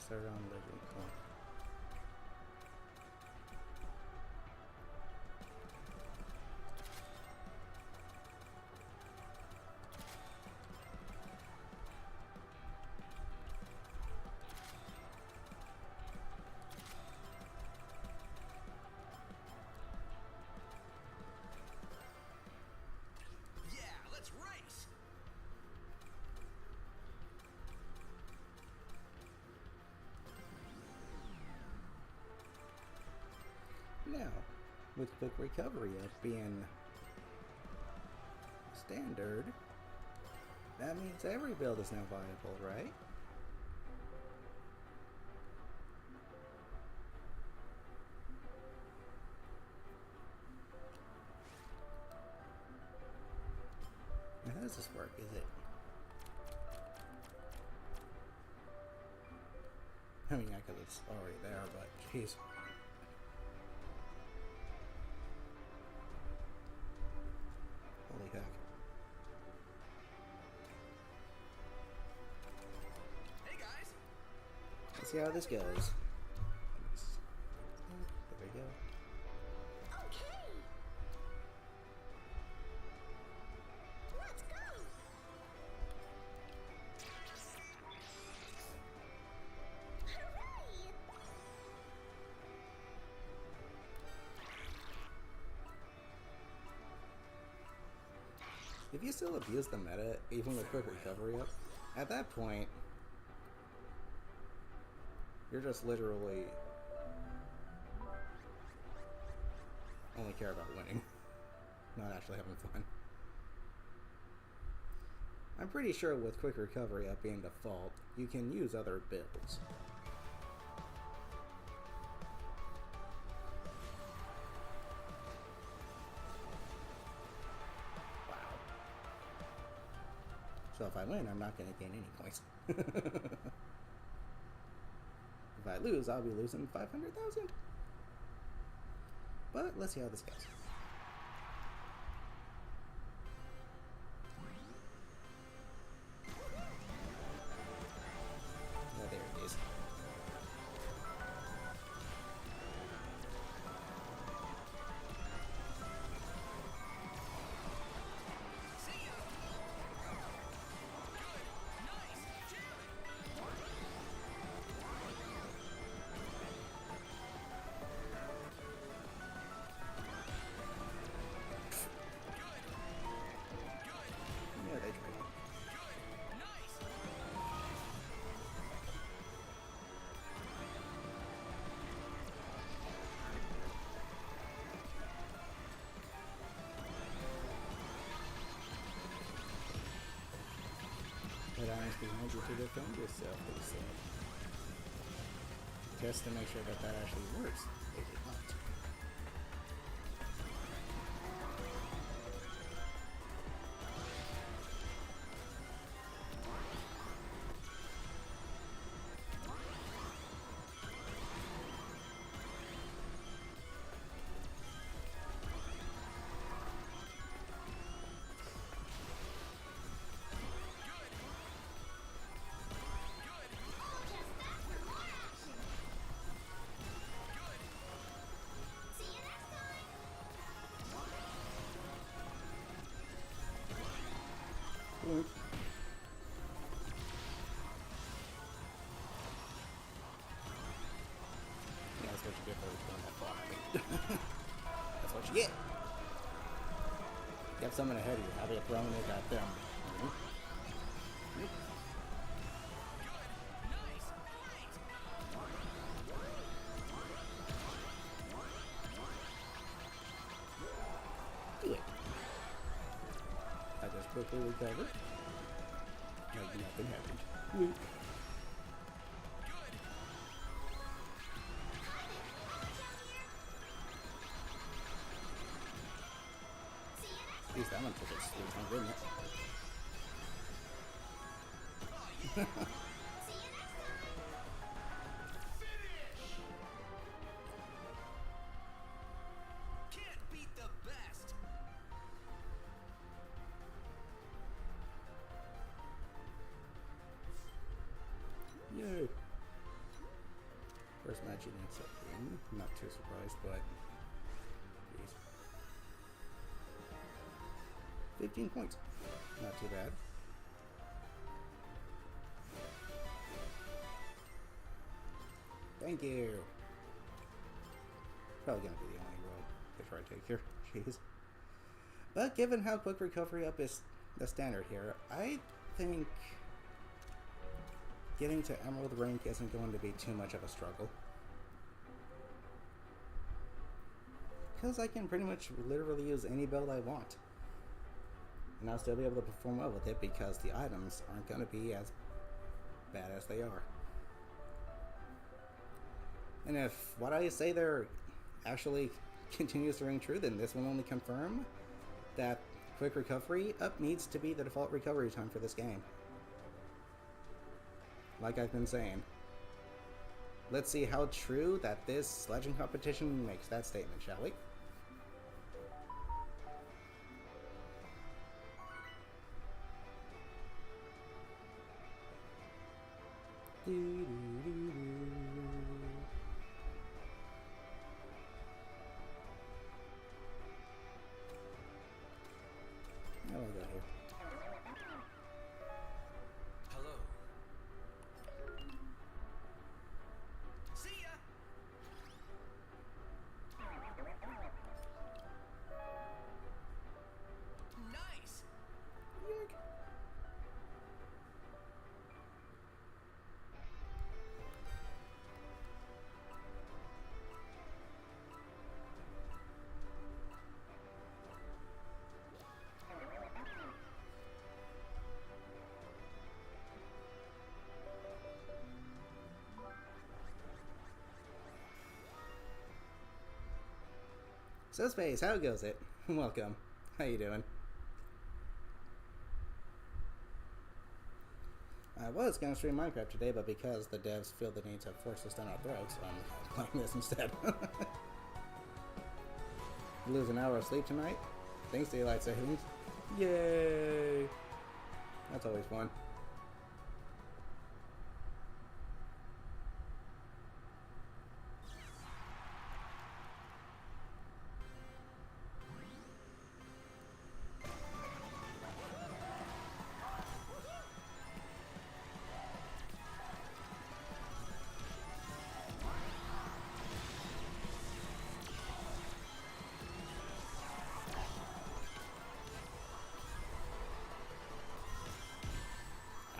start on the recall. Now, with quick recovery up being standard, that means every build is now viable, right? Now, how does this work? Is it... I mean, yeah, because it's already there, but jeez. Holy heck. Hey guys! Let's see how this goes. There we go. Okay. Let's go. Hooray! If you still abuse the meta, even with quick recovery up, at that point, you're just literally only care about winning, not actually having fun. I'm pretty sure with quick recovery up being default, you can use other builds. So if I win, I'm not going to gain any points. If I lose, I'll be losing 500,000. But let's see how this goes. Oh, there it is. Yeah, they tried. But honest behind you to defend yourself, they said. Just to make sure that that actually works. They did not. All just that for more action. See you next time. Oop. Yeah, that's what you get for going that far. That's what you get. You have someone ahead of you. How they throwing it at them. Do it. I just quickly recovered. Like nothing happened. Whoop. At least that one took its sweet time, didn't it? See you next time. Can't beat the best! Yay. imagine it's a win. Not too surprised, but geez. 15 points. Not too bad. Thank you. Probably gonna be the only roll before I take here. Jeez. But given how quick recovery up is the standard here, I think getting to Emerald rank isn't going to be too much of a struggle. Because I can pretty much literally use any build I want. And I'll still be able to perform well with it because the items aren't going to be as bad as they are. And if what I say there actually continues to ring true, then this will only confirm that quick recovery up needs to be the default recovery time for this game. Like I've been saying. Let's see how true that this sledging competition makes that statement, shall we? How do I go here? Hello. See ya. Nice. Yoink. So Space, how goes it? Welcome. How you doing? I was gonna stream Minecraft today, but because the devs feel the need to force this down our throats, I'm playing this instead. Lose an hour of sleep tonight? Thanks, daylight savings. Yay! That's always fun.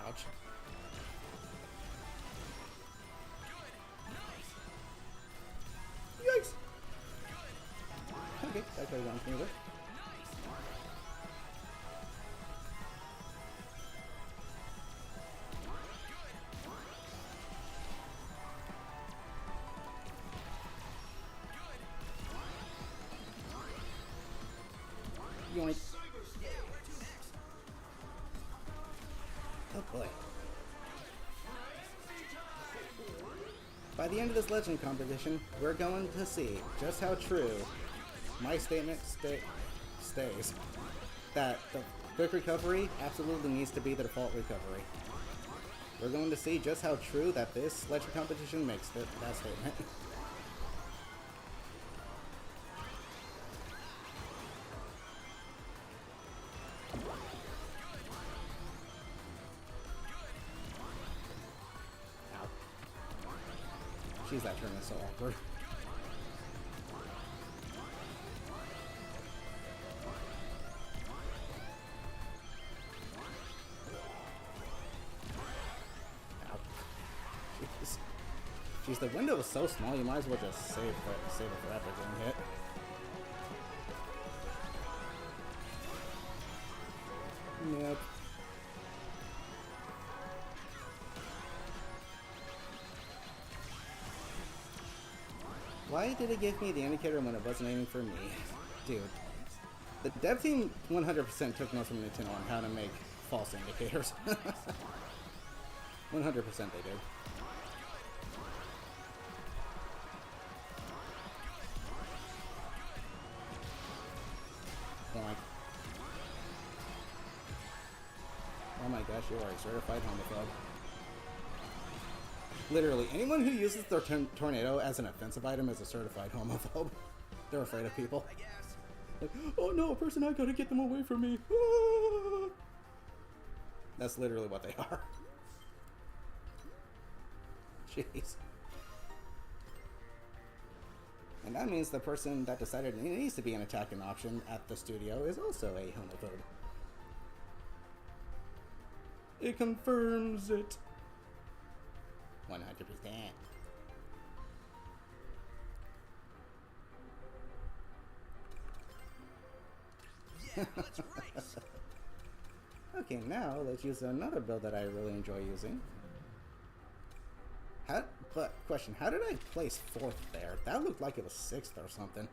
Ouch. Yikes! Okay, that could have gone smoother. Yoink. Oh boy. By the end of this legend competition, we're going to see just how true my statement stays. That the quick recovery absolutely needs to be the default recovery. We're going to see just how true that this legend competition makes that statement. Jeez, that turn is so awkward. Ow. Jeez. Jeez, the window is so small, you might as well just save it for after getting hit. Yep. Why did it give me the indicator when it wasn't aiming for me? Dude. The dev team 100% took notes from Nintendo on how to make false indicators. 100% they did. Boink. Oh my gosh, you are a certified homophobe. Literally, anyone who uses their tornado as an offensive item is a certified homophobe. They're afraid of people. I guess. Like, oh no, a person, I gotta get them away from me. Ah! That's literally what they are. Jeez. And that means the person that decided it needs to be an attacking option at the studio is also a homophobe. It confirms it. 100%. Yeah, let's race. Okay, now let's use another build that I really enjoy using. But question, how did I place 4th there? That looked like it was 6th or something.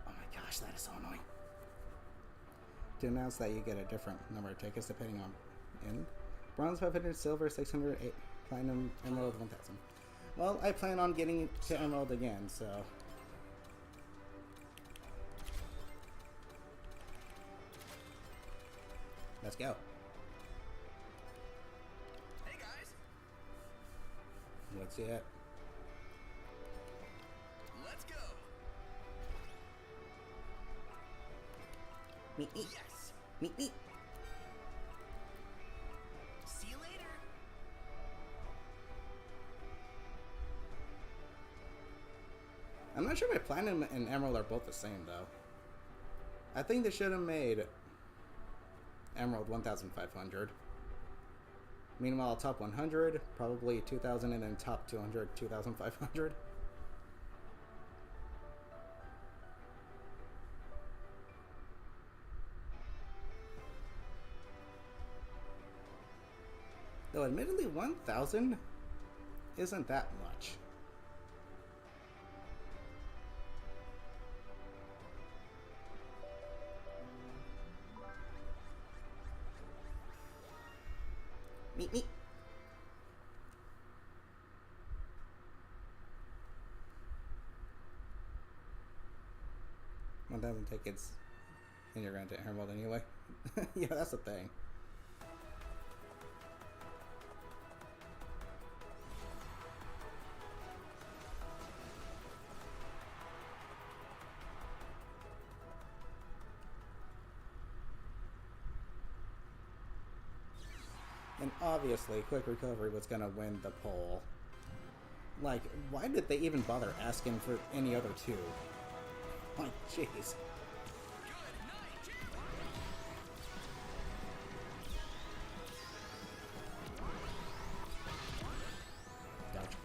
Oh my gosh, that is so annoying. To announce that you get a different number of tickets depending on end. Bronze 500, silver 600, platinum, emerald 1000. Well, I plan on getting to emerald again, so... Let's go. Hey guys, Let's see it. let's go. Meet me. Yes. Meet me. See you later. I'm not sure my platinum and emerald are both the same though. I think they should have made emerald 1,500. Meanwhile, top 100 probably 2,000, and then top 200 2,500. Though admittedly 1,000 isn't that much. Meet me. $1,000 tickets and you're going to Emerald anyway. Yeah, that's the thing. And obviously, Quick Recovery was going to win the poll. Like, why did they even bother asking for any other two? Like, jeez. Good night. Dodge.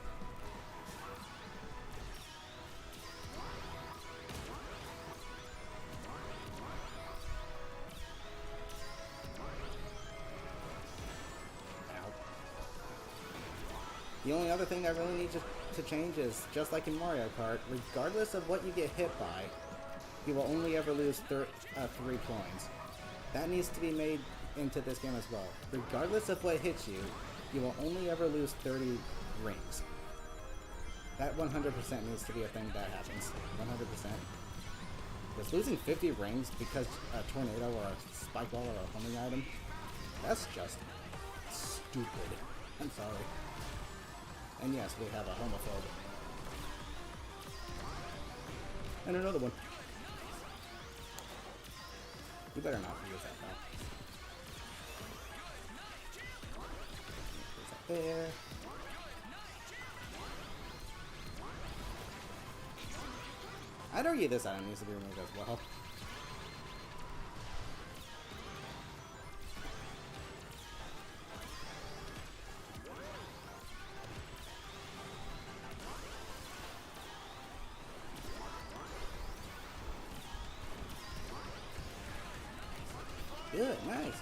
Ow. The only other thing that really needs to change is, just like in Mario Kart, regardless of what you get hit by, you will only ever lose 3 coins. That needs to be made into this game as well. Regardless of what hits you, you will only ever lose 30 rings. That 100% needs to be a thing that happens. 100%. Because losing 50 rings because a tornado or a spike ball or a homing item, that's just stupid. I'm sorry. And yes, we have a homophobe. And another one. You better not use that now. Put that there. I'd argue this item needs to be removed as well. Good, nice.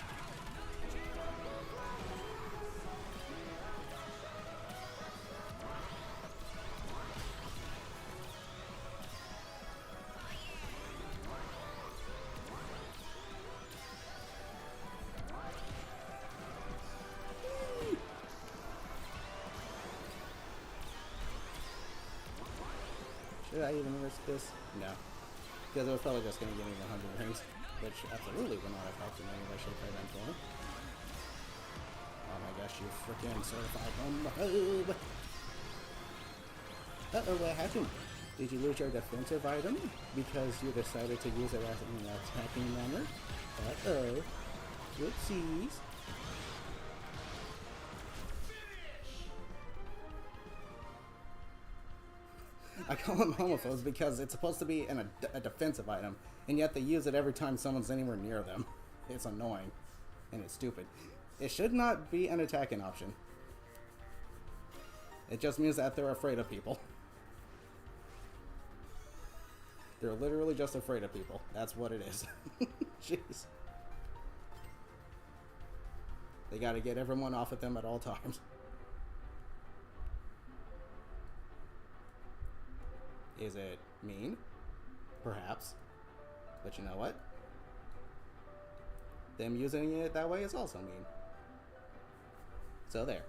Should I even risk this? No. Because it was probably just going to give me 100 rings, which absolutely would not have helped in any way, shape, or form. gosh, you freaking certified homophobe! Uh-oh, what happened? Did you lose your defensive item because you decided to use it as an attacking manner? Uh-oh. Whoopsies. I call them homophobes because it's supposed to be a defensive item, and yet they use it every time someone's anywhere near them. It's annoying, and it's stupid. It should not be an attacking option. It just means that they're afraid of people. They're literally just afraid of people. That's what it is. Jeez. They gotta get everyone off of them at all times. Is it mean? Perhaps. But you know what? Them using it that way is also mean. So there.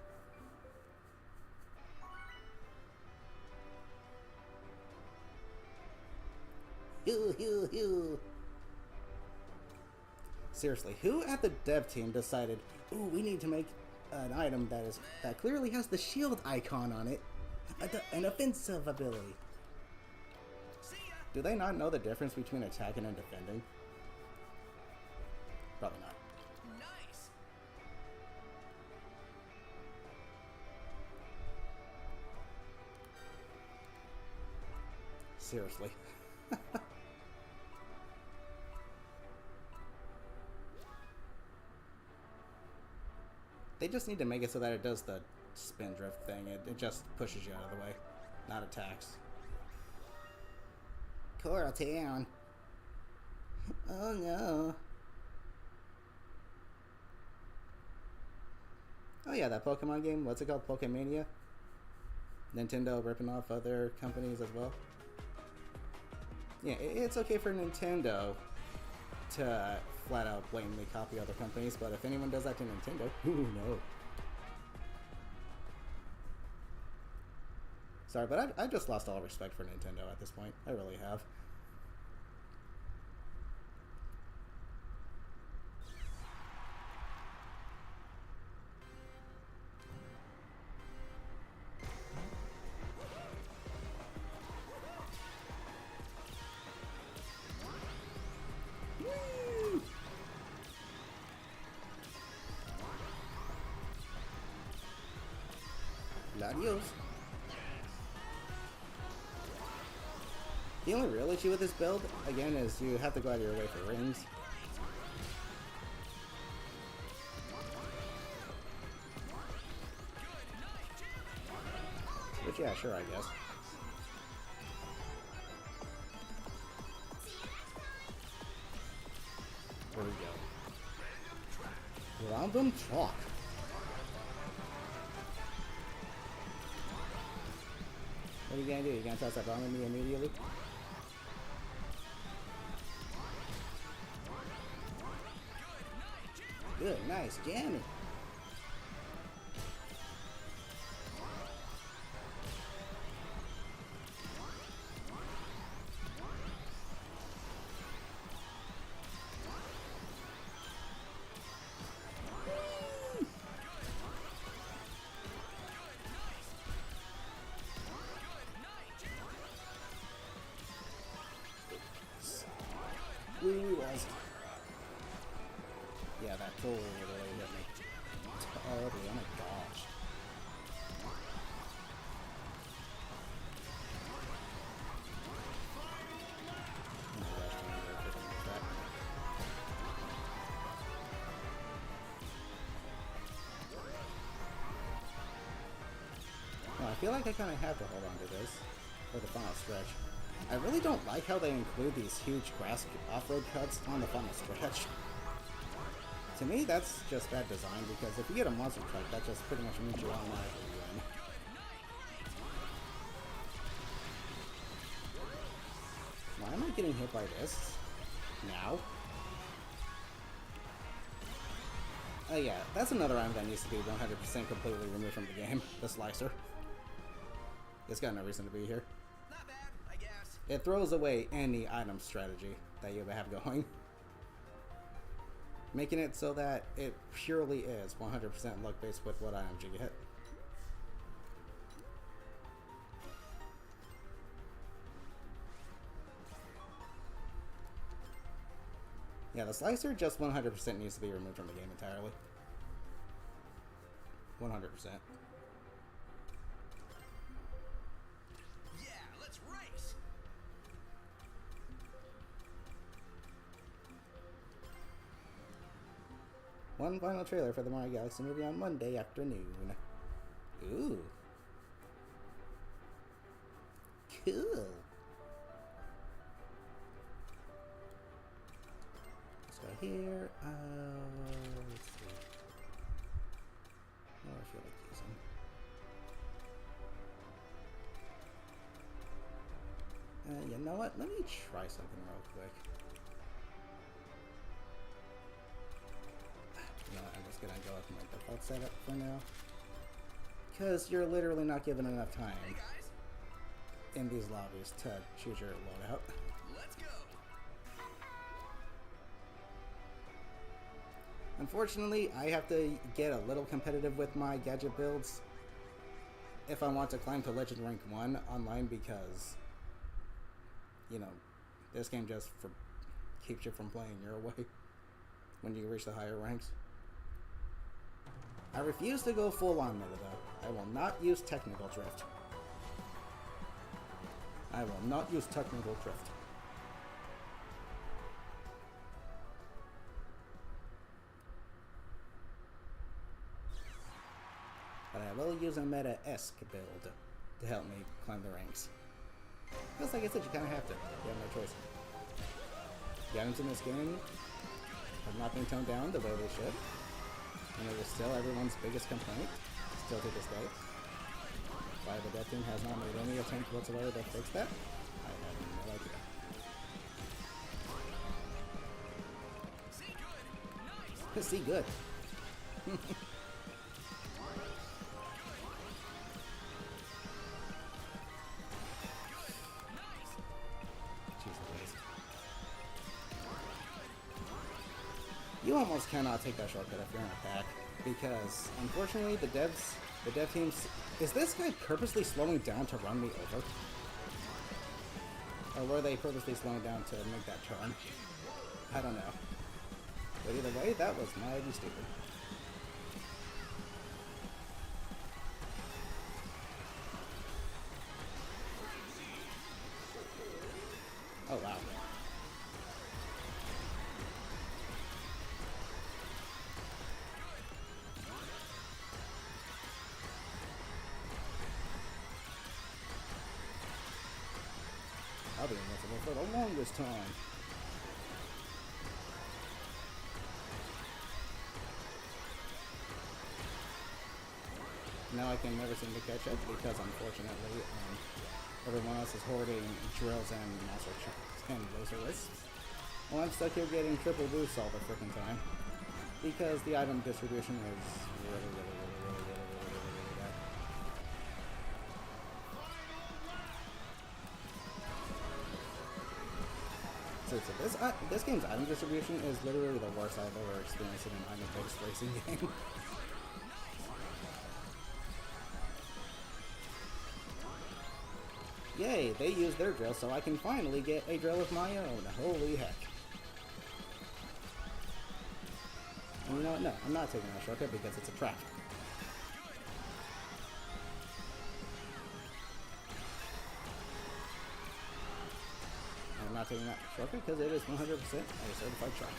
Hoo. Seriously, who at the dev team decided, ooh, we need to make an item that clearly has the shield icon on it, an offensive ability? Do they not know the difference between attacking and defending? Probably not. Nice. Seriously. They just need to make it so that it does the spin drift thing. It just pushes you out of the way, not attacks. Coral Town. Oh no. Oh yeah, that Pokemon game. What's it called? Pokemania? Nintendo ripping off other companies as well. Yeah, it's okay for Nintendo to flat out blatantly copy other companies, but if anyone does that to Nintendo, ooh no. Sorry, but I just lost all respect for Nintendo at this point. I really have. Woo! Adios. The only real issue with this build, again, is you have to go out of your way for rings. But yeah, sure, I guess. There we go. Random talk. What are you gonna do? You gonna toss that bomb at me immediately? Good, nice, jamming. Really was. Yeah, that totally really hit me. Totally, oh my gosh. Oh my gosh, I'm gonna go freaking crap. Well, I feel like I kind of have to hold on to this for the final stretch. I really don't like how they include these huge grass off-road cuts on the final stretch. To me, that's just bad design, because if you get a monster truck, that just pretty much means you automatically win. Why am I getting hit by this? Now? Oh yeah, that's another item that needs to be 100% completely removed from the game. The slicer. It's got no reason to be here. Not bad, I guess. It throws away any item strategy that you have going. making it so that it purely is 100% luck based with what items you get. Yeah, the slicer just 100% needs to be removed from the game entirely. 100%. Yeah, let's race. One final trailer for the Mario Galaxy movie on Monday afternoon. Ooh. Cool. Let's go here. Let's see. What do I feel like using? You know what? Let me try something real quick. You know what? I'm just gonna go with my default setup for now. Because you're literally not given enough time Hey guys, in these lobbies to choose your loadout. let's go. Unfortunately, I have to get a little competitive with my gadget builds if I want to climb to Legend Rank 1 online because, you know, this game just keeps you from playing your way when you reach the higher ranks. I refuse to go full on meta though. I will not use technical drift. I will not use technical drift. But I will use a meta-esque build to help me climb the ranks. Because like I said, you kind of have to. You have no choice. The items in this game have not been toned down the way they should. And it is still everyone's biggest complaint, still to this day. Why the dev team has not made any attempt whatsoever to fix that, I have no idea. See good. Nice. See, good. Jeez Louise. You almost cannot take that shortcut if you're in a pack, because unfortunately the dev teams. Is this guy purposely slowing down to run me over? Or were they purposely slowing down to make that turn? I don't know. But either way, that was mighty stupid. Oh wow. I'll be invincible for the longest time. Now I can never seem to catch up because unfortunately everyone else is hoarding drills and also and laser wisps. Well, I'm stuck here getting triple boosts all the freaking time because the item distribution is really bad. So this game's item distribution is literally the worst I've ever experienced in an item-based racing game. Yay, they use their drill, so I can finally get a drill of my own. Holy heck. And you know what? No, I'm not taking that shortcut because it's a trap. I'm not taking that shortcut because it is 100% a certified trap.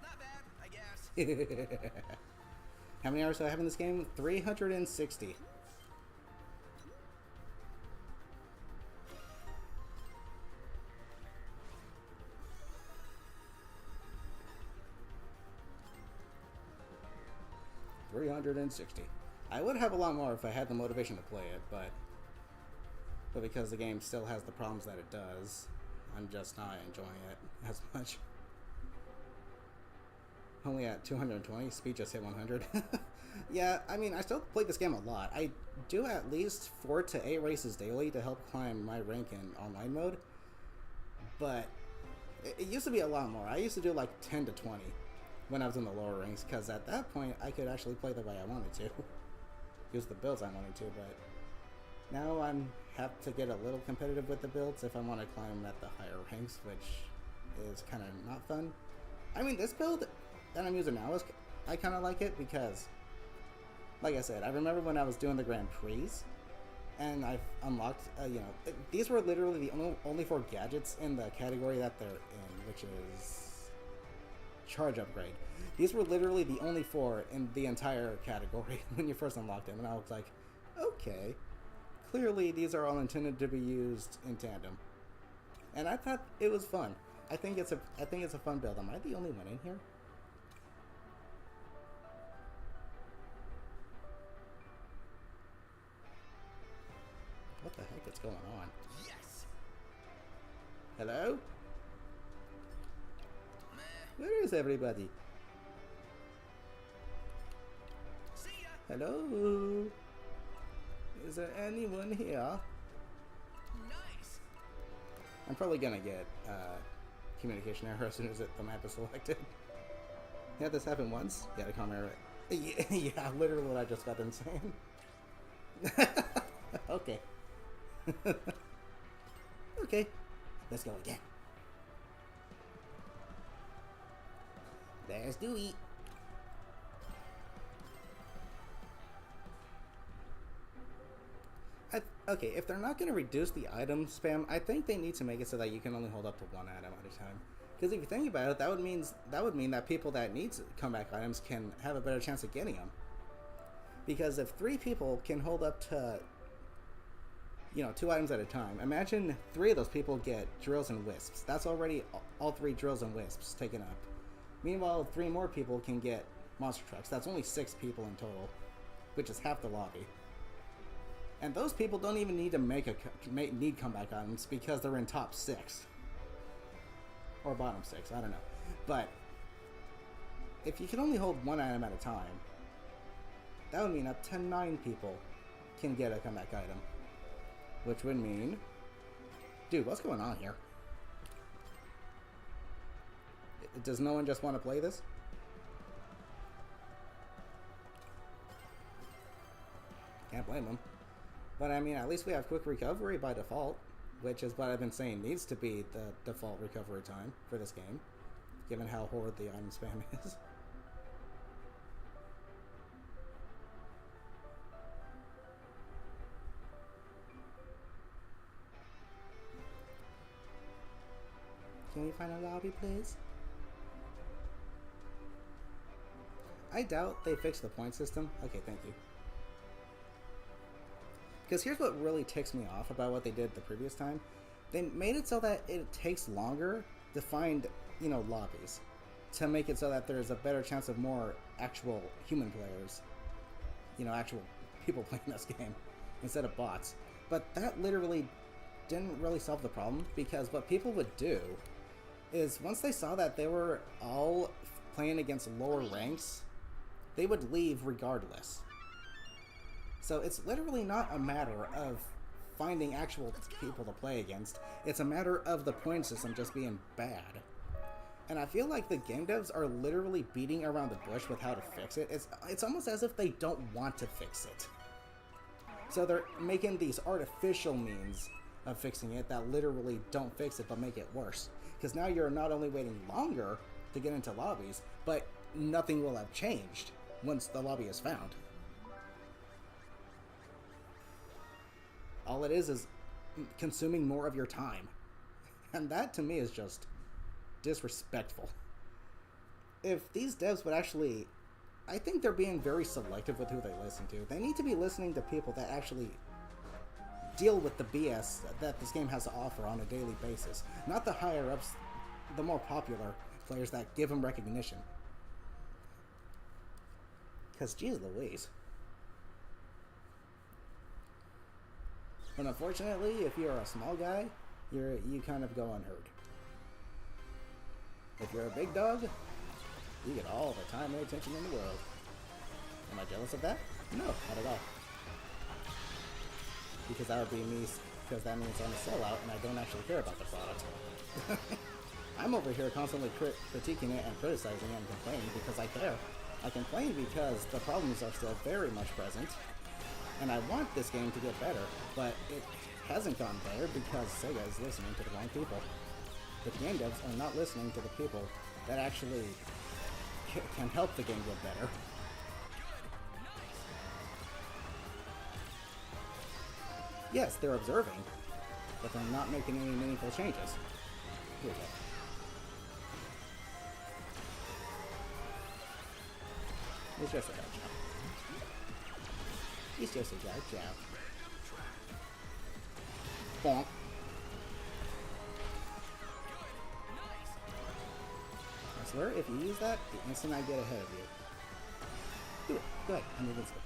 Not bad, I guess. How many hours do I have in this game? 360. I would have a lot more if I had the motivation to play it, but because the game still has the problems that it does, I'm just not enjoying it as much. Only at 220, speed just hit 100. Yeah, I mean, I still play this game a lot. I do at least 4 to 8 races daily to help climb my rank in online mode. But it used to be a lot more. I used to do like 10 to 20 when I was in the lower ranks, because at that point I could actually play the way I wanted to. Use the builds I wanted to, but now I'm have to get a little competitive with the builds if I want to climb at the higher ranks, which is kind of not fun. I mean, this build that I'm using now, I kind of like it because, like I said, I remember when I was doing the Grand Prix, and I've unlocked, these were literally the only 4 gadgets in the category that they're in, which is Charge Upgrade. These were literally the only 4 in the entire category when you first unlocked them, and I was like, okay, clearly these are all intended to be used in tandem. And I thought it was fun. I think it's a fun build. Am I the only one in here? What the heck is going on? Yes. Hello? Meh. Where is everybody? See ya. Hello? Is there anyone here? Nice. I'm probably gonna get communication error as soon as the map is selected. You had this happen once? Yeah, the comment error. Yeah, literally what I just got done saying. Okay. Okay, let's go again. Let's do it. Okay, if they're not going to reduce the item spam, I think they need to make it so that you can only hold up to 1 item at a time. Because if you think about it, that would mean that people that need comeback items can have a better chance of getting them. Because if 3 people can hold up to 2 items at a time. Imagine 3 of those people get drills and wisps. That's already all 3 drills and wisps taken up. Meanwhile, 3 more people can get monster trucks. That's only 6 people in total, which is half the lobby. And those people don't even need to need comeback items because they're in top 6 or bottom 6. I don't know, but if you can only hold 1 item at a time, that would mean up to 9 people can get a comeback item. Which would mean... Dude, what's going on here? Does no one just want to play this? Can't blame them. But I mean, at least we have quick recovery by default, which is what I've been saying needs to be the default recovery time for this game, given how horrid the item spam is. Can we find a lobby, please? I doubt they fixed the point system. Okay, thank you. Because here's what really ticks me off about what they did the previous time. They made it so that it takes longer to find, lobbies. To make it so that there's a better chance of more actual human players. Actual people playing this game. Instead of bots. But that literally didn't really solve the problem. Because what people would do is once they saw that they were all playing against lower ranks, they would leave regardless. So it's literally not a matter of finding actual people to play against. It's a matter of the point system just being bad. And I feel like the game devs are literally beating around the bush with how to fix it. It's almost as if they don't want to fix it. So they're making these artificial means of fixing it that literally don't fix it but make it worse. Because now you're not only waiting longer to get into lobbies, but nothing will have changed once the lobby is found. All it is consuming more of your time. And that to me is just disrespectful. If these devs would actually... I think they're being very selective with who they listen to. They need to be listening to people that actually deal with the BS that this game has to offer on a daily basis. Not the higher ups, the more popular players that give them recognition. Because, geez Louise. But unfortunately, if you're a small guy, you kind of go unheard. If you're a big dog, you get all the time and attention in the world. Am I jealous of that? No, not at all. Because that would be me, because that means I'm a sellout and I don't actually care about the product. I'm over here constantly critiquing it and criticizing it and complaining because I care. I complain because the problems are still very much present, and I want this game to get better, but it hasn't gotten better because Sega is listening to the wrong people. The game devs are not listening to the people that actually can help the game get better. Yes, they're observing, but they're not making any meaningful changes. Here we go. It's just a bad job. It's just a bad job. Bonk. I swear, if you use that, the instant I get ahead of you. Do it. Go ahead. I'm invincible.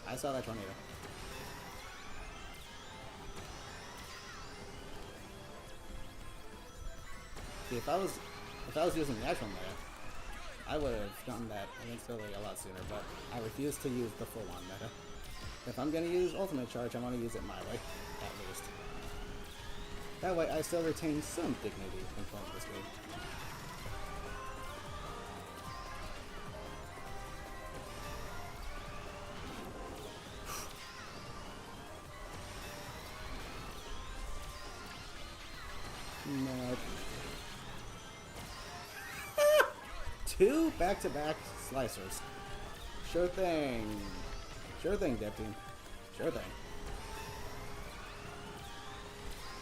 I saw that tornado. See, if I was using the actual meta, I would have done that invincibility a lot sooner, but I refuse to use the full-on meta. If I'm gonna use ultimate charge, I want to use it my way, at least. That way, I still retain some dignity in playing this game. No. Two back-to-back slicers. Sure thing. Sure thing, Dev Team. Sure thing.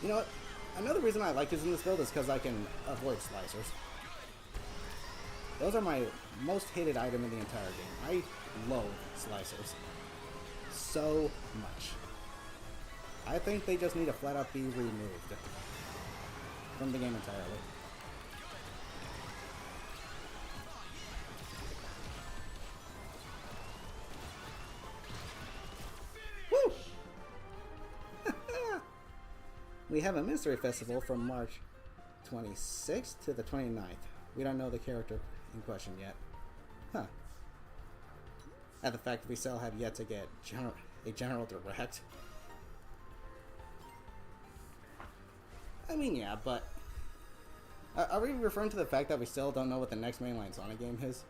You know what? Another reason I like using this build is because I can avoid slicers. Those are my most hated item in the entire game. I loathe slicers so much. I think they just need to flat out be removed from the game entirely. Woo! We have a mystery festival from March 26th to the 29th. We don't know the character in question yet. Huh. And the fact that we still have yet to get a general direct. I mean, yeah, but... are we referring to the fact that we still don't know what the next mainline Sonic game is?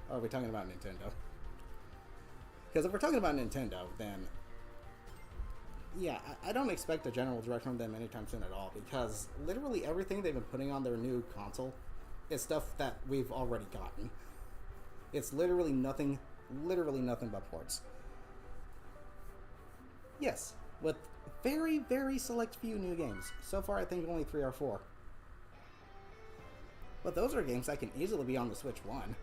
Or are we talking about Nintendo? Because if we're talking about Nintendo, then... yeah, I don't expect a general direct from them anytime soon at all, because literally everything they've been putting on their new console is stuff that we've already gotten. It's literally nothing but ports. Yes, with very, very select few new games. So far, I think only 3 or 4. But those are games that can easily be on the Switch 1.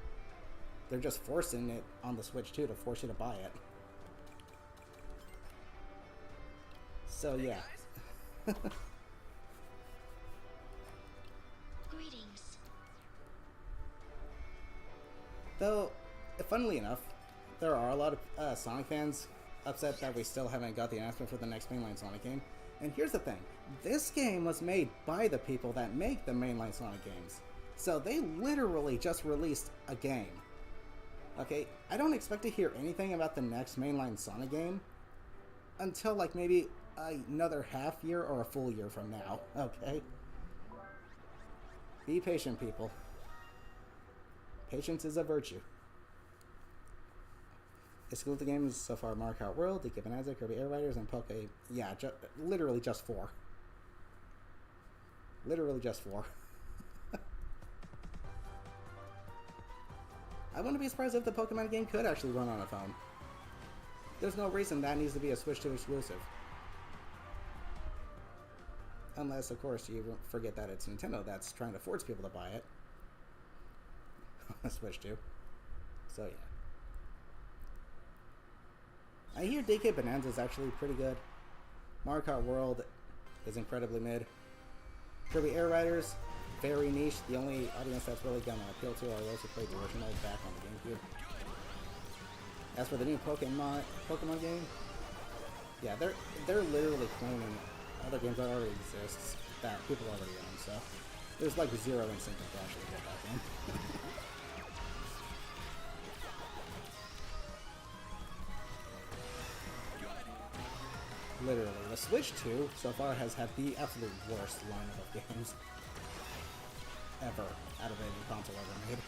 They're just forcing it on the Switch 2 to force you to buy it. So, yeah. Greetings. Though, funnily enough, there are a lot of Sonic fans upset that we still haven't got the announcement for the next mainline Sonic game. And here's the thing. This game was made by the people that make the mainline Sonic games. So they literally just released a game. Okay, I don't expect to hear anything about the next mainline Sonic game until like maybe another half year or a full year from now, okay? Be patient, people. Patience is a virtue. Exclusive games so far: Mario Kart World, The Given Isaac, Kirby Air Riders, and Poke. Yeah, literally just 4. Literally just 4. I wouldn't be surprised if the Pokemon game could actually run on a phone. There's no reason that needs to be a Switch 2 exclusive. Unless, of course, you forget that it's Nintendo that's trying to force people to buy it. On Switch 2. So, yeah. I hear DK Bonanza is actually pretty good. Mario Kart World is incredibly mid. Kirby Air Riders, very niche. The only audience that's really gonna appeal to are those who played the original back on the GameCube. As for the new Pokemon game, yeah, they're literally cloning other games that already exist that people already own. So There's like zero incentive to actually get that one. Literally, the Switch 2 so far has had the absolute worst lineup of games ever out of any console ever made.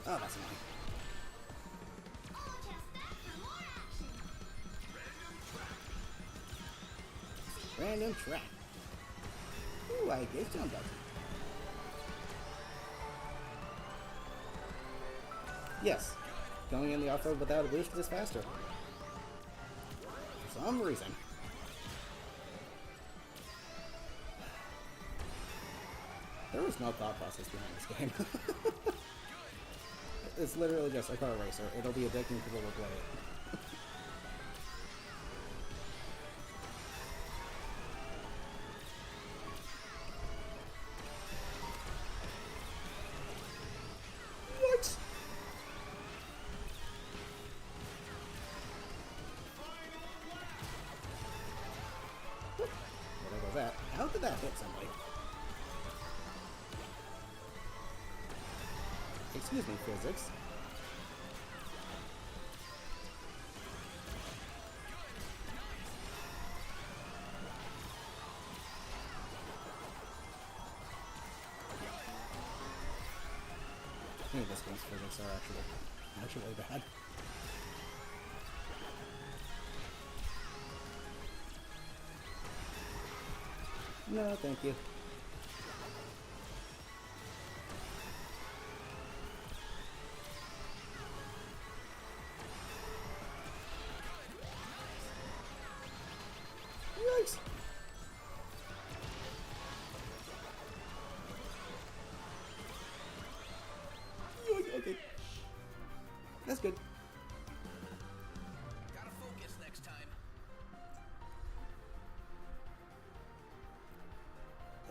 Oh, that's annoying. All just that for more action. Random track. Ooh, I guess jump button. Yes, going in the off-road without a boost is faster. For some reason. There was no thought process behind this game. It's literally just a car racer. It'll be addicting to people who play it. What? Whatever was that? How did that hit somebody? Excuse me, physics. I think this game's physics are actually bad. No, thank you. Yikes! Okay. That's good. Gotta focus next time.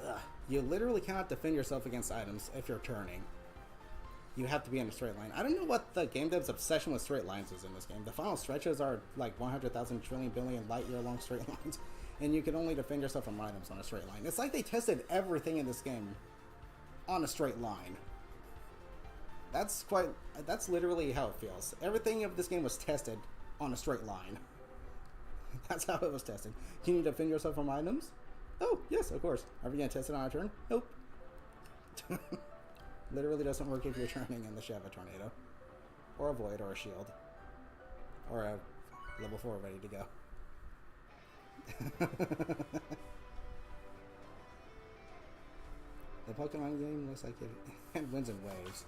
Ugh. You literally cannot defend yourself against items if you're turning. You have to be in a straight line. I don't know what the game dev's obsession with straight lines is in this game. The final stretches are like 100,000 trillion billion light year long straight lines, and you can only defend yourself from items on a straight line. It's like they tested everything in this game on a straight line. That's literally how it feels. Everything of this game was tested on a straight line. That's how it was tested. Can you defend yourself from items? Oh, yes, of course. Are we going to test it on a turn? Nope. Literally doesn't work if you're turning in the Sheva Tornado. Or a Void, or a Shield. Or a level 4 ready to go. The Pokemon game looks like it wins in waves.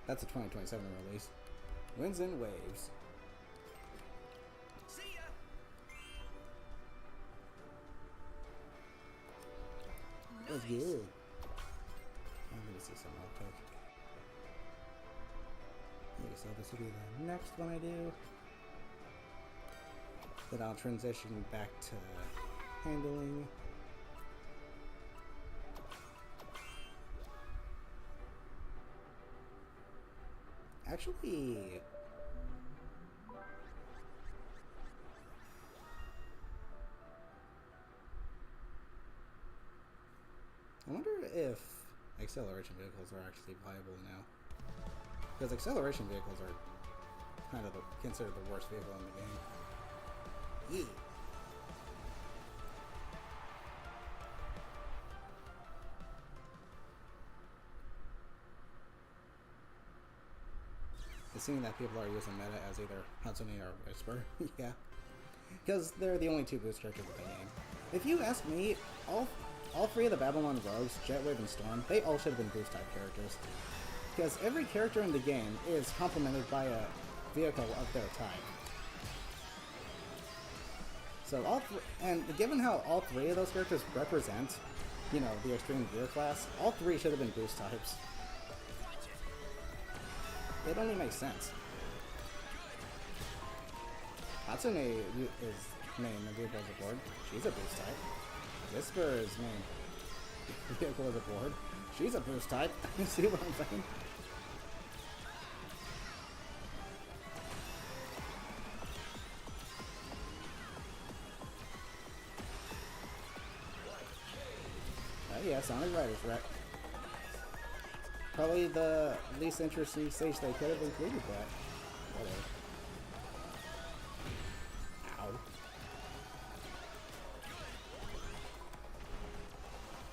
That's a 2027 release. Wins in waves. See ya. That's Nice. good. I'm gonna see some real quick. Okay, so this will be the next one I do. Then I'll transition back to handling. Actually, I wonder if acceleration vehicles are actually viable now. Because acceleration vehicles are kind of considered the worst vehicle in the game. Yeah. It seems that people are using Meta as either Hatsune or Whisper. Yeah. Because they're the only two boost characters in the game. If you ask me, all three of the Babylon Rogues, Jetwave and Storm, they all should have been boost type characters. Because every character in the game is complemented by a vehicle of their type. So and given how all three of those characters represent, you know, the extreme gear class, all three should have been boost types. It only makes sense. Hatsune is main vehicle as a board. She's a boost type. Whisper is main vehicle as a board. She's a boost type. You see what I'm saying? yeah, Sonic Riders, right? Probably the least interesting stage they could have included that. Whatever. Ow.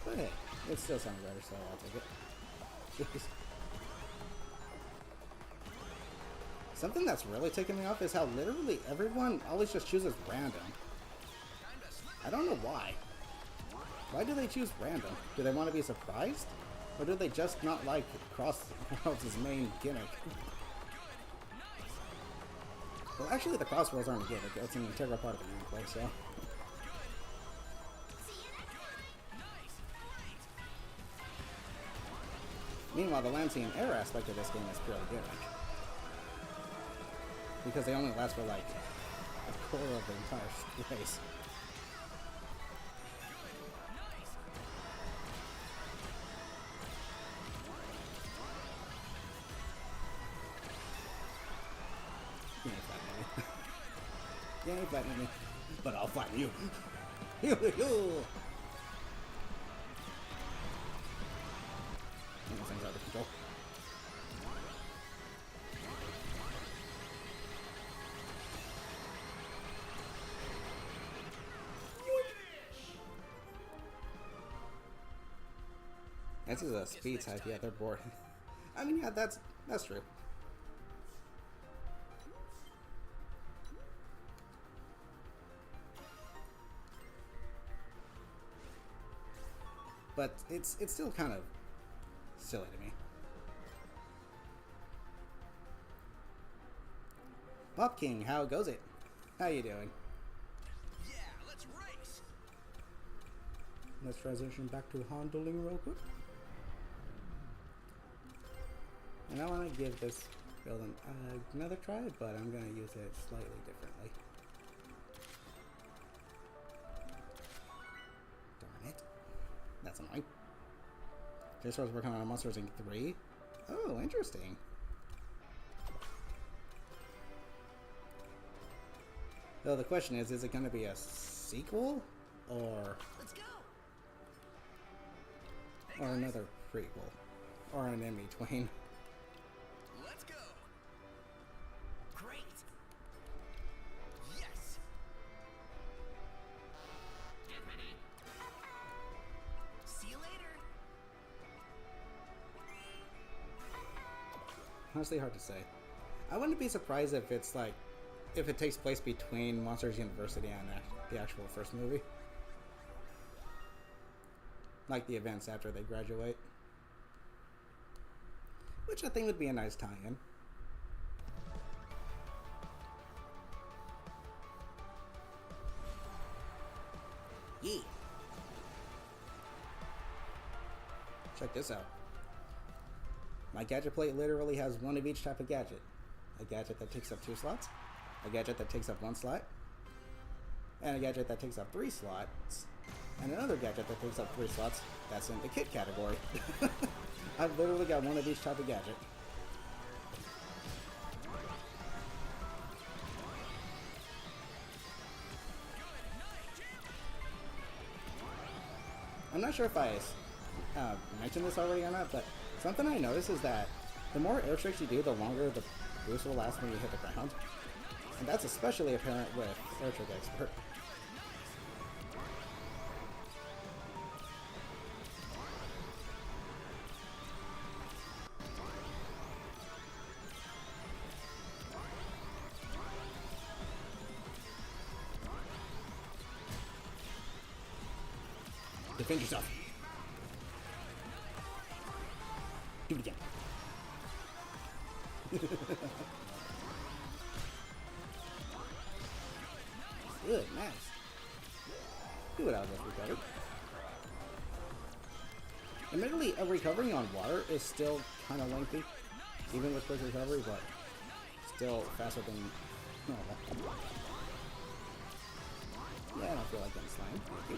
But hey, it's still Sonic Riders, so I'll take it. Jeez. Something that's really taking me off is how literally everyone always just chooses random. I don't know why. Why do they choose random? Do they want to be surprised? Or do they just not like CrossWorlds' main gimmick? Well, actually, the CrossWorlds aren't a gimmick. It's an integral part of the gameplay, so... Meanwhile, the Lancey and Air aspect of this game is purely gimmick. Because they only last for, like, a quarter of the entire race. You ain't fighting me. You ain't fighting me. But I'll fight you. Those things out of control. This is a speed type, yeah, they're bored. I mean, yeah, that's true. But it's still kind of silly to me. Pop King, how goes it? How you doing? Yeah, let's race. Let's transition back to handling real quick. And I want to give this build another try, but I'm going to use it slightly differently. Darn it. That's annoying. This was working on Monsters Inc. 3. Oh, interesting. So the question is it going to be a sequel? Or Let's go. another prequel? Or an in-between? Let's go. Great. Yes. See you later. Honestly, hard to say. I wouldn't be surprised if it's like, if it takes place between Monsters University and the actual first movie. Like the events after they graduate. Which I think would be a nice tie-in. Yeah. Check this out. My gadget plate literally has one of each type of gadget. A gadget that takes up 2 slots, a gadget that takes up 1 slot, and a gadget that takes up 3 slots, and another gadget that takes up 3 slots. That's in the kit category. I've literally got one of each type of gadget. I'm not sure if I mentioned this already or not, but something I noticed is that the more air tricks you do, the longer the boost will last when you hit the ground. And that's especially apparent with Air Trick Expert. Defend yourself. Do it again. Good, nice. Do it out of this recovery. Admittedly, a recovery on water is still kind of lengthy, even with quick recovery, but still faster than normal. Yeah, I don't feel like getting slammed. Thank you.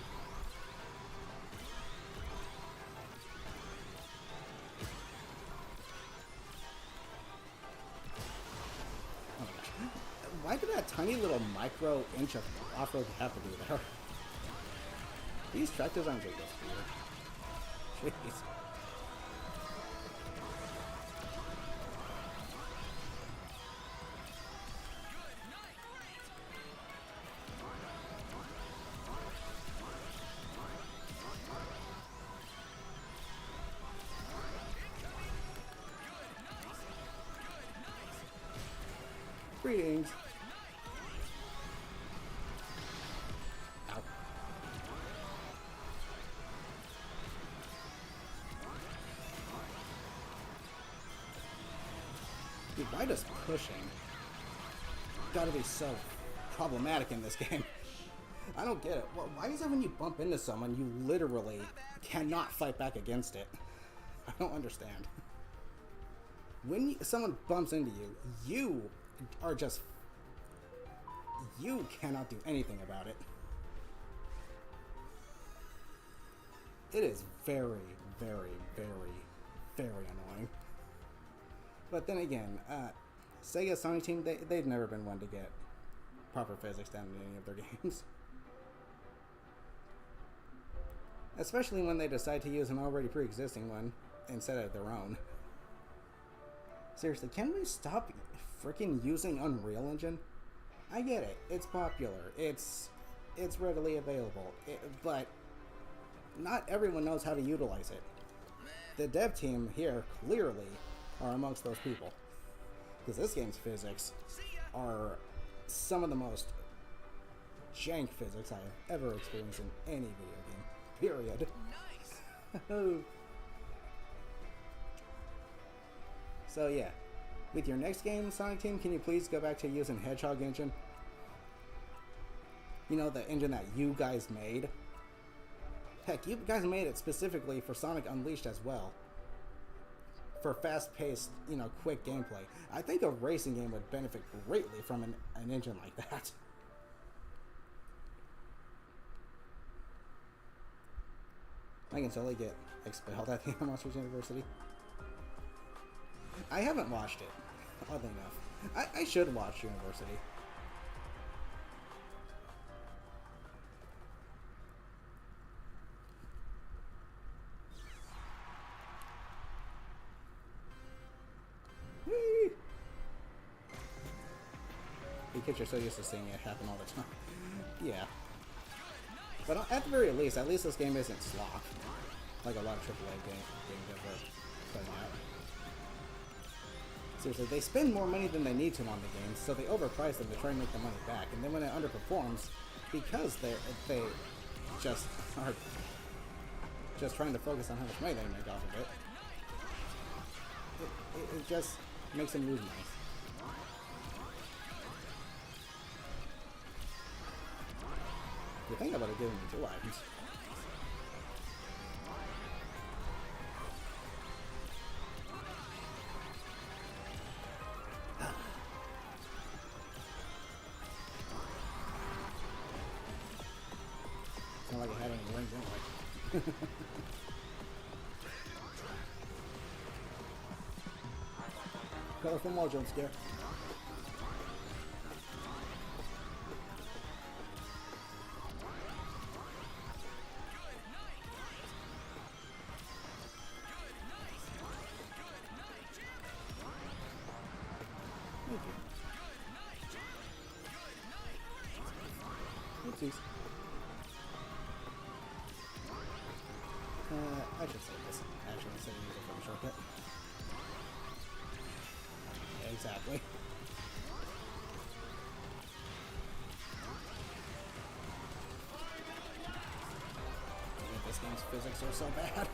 Oh my gosh. Why did that tiny little micro inch of off-road have to be there? These tractors aren't just weird. Jeez. Greetings. Ow. Dude, why does pushing gotta be so problematic in this game? I don't get it. Well, why is it when you bump into someone, you literally cannot fight back against it? I don't understand. When someone bumps into you, you are just... you cannot do anything about it. It is very, very, very, very annoying. But then again, Sega Sonic Team, they've never been one to get proper physics down in any of their games. Especially when they decide to use an already pre-existing one instead of their own. Seriously, can we stop freaking using Unreal Engine? I get it. It's popular. It's readily available. But not everyone knows how to utilize it. The dev team here clearly are amongst those people. Because this game's physics are some of the most jank physics I have ever experienced in any video game. Period. Nice. So yeah, with your next game, Sonic Team, can you please go back to using Hedgehog Engine? You know, the engine that you guys made? Heck, you guys made it specifically for Sonic Unleashed as well. For fast-paced, you know, quick gameplay. I think a racing game would benefit greatly from an engine like that. I can totally get expelled at the Monsters University. I haven't watched it, oddly enough. I should watch University. Whee! Because you're so used to seeing it happen all the time. Yeah. But at the very least, this game isn't slop. Like a lot of AAA games that we're putting out. Seriously, they spend more money than they need to on the games, so they overprice them to try and make the money back. And then when it underperforms, because they just are just trying to focus on how much money they make off of it, it just makes them lose money. You think about it giving me 2 items. It's not like I had any rings anyway. Colorful more jump scare. Oopsies. I should say this actually instead of using it for the shortcut. Exactly. This game's physics are so bad.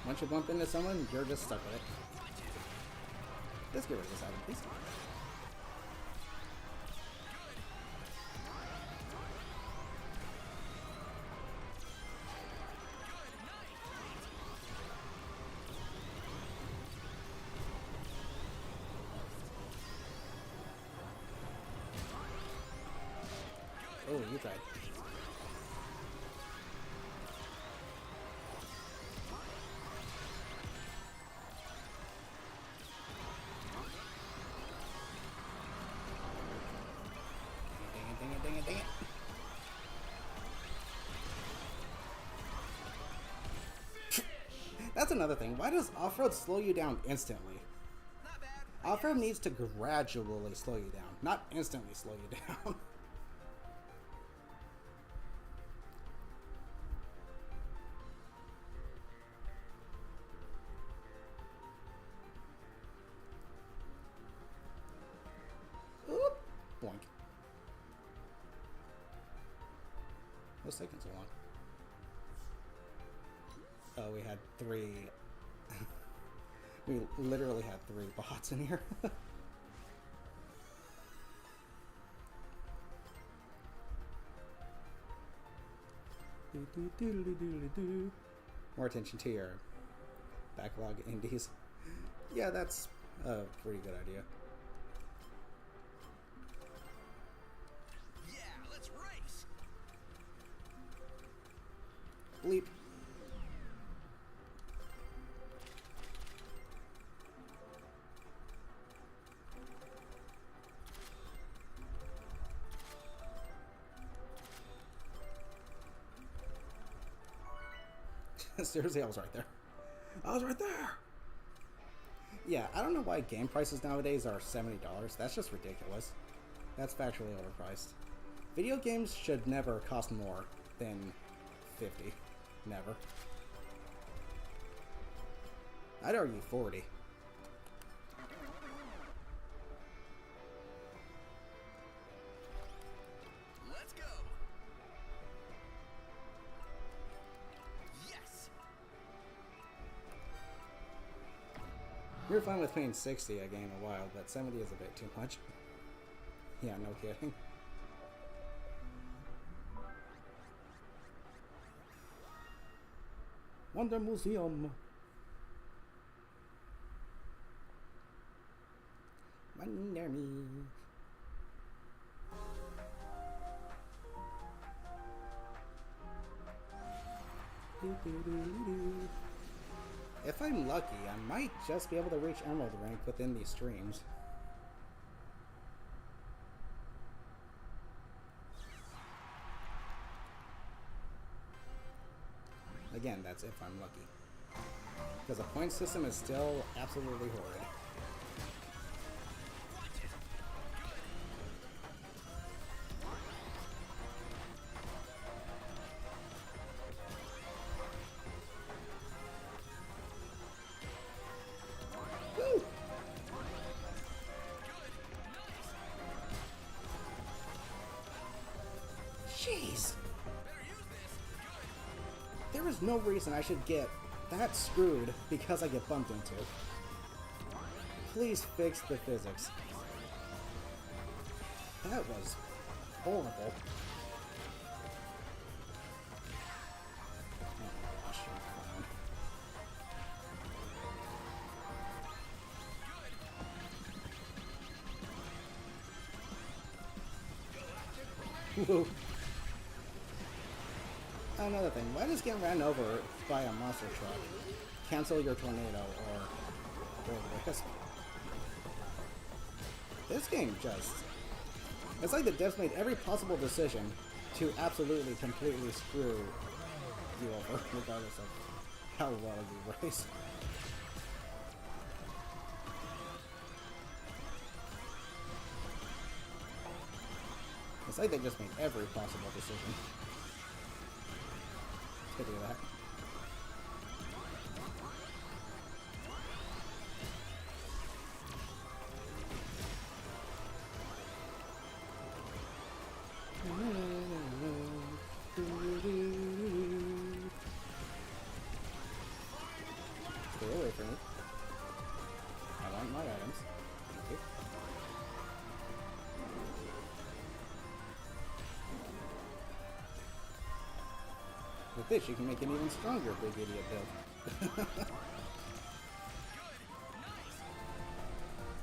Once you bump into someone, you're just stuck with it. Let's get rid of this item, please. Oh, you tried. Dang it. That's another thing. Why does off-road slow you down instantly? Off-road needs to gradually slow you down, not instantly slow you down. Oop. Boink. What's taking so long? Oh, we had 3. We literally had 3 bots in here. More attention to your backlog indies. Yeah, that's a pretty good idea. Yeah, let's race. Bleep. Seriously, I was right there. I was right there! Yeah, I don't know why game prices nowadays are $70. That's just ridiculous. That's factually overpriced. Video games should never cost more than 50. Never. I'd argue 40. Let's go. Yes. You're fine with paying 60 a game a while, but 70 is a bit too much. Yeah, no kidding. Wonder Museum. Wonder me. If I'm lucky, I might just be able to reach Emerald rank within these streams. Again, that's if I'm lucky. Because the point system is still absolutely horrid. Woo! Jeez! There is no reason I should get that screwed because I get bumped into. Please fix the physics. That was horrible. Oh gosh, I'm clown. Whoa. Another thing, why does getting ran over by a monster truck cancel your tornado or this? This game just... It's like the devs made every possible decision to absolutely, completely screw you over, regardless of how well you race. It's like they just made every possible decision to do that. Stay away from me. I want my items. Thank you. With this, you can make an even stronger big idiot build.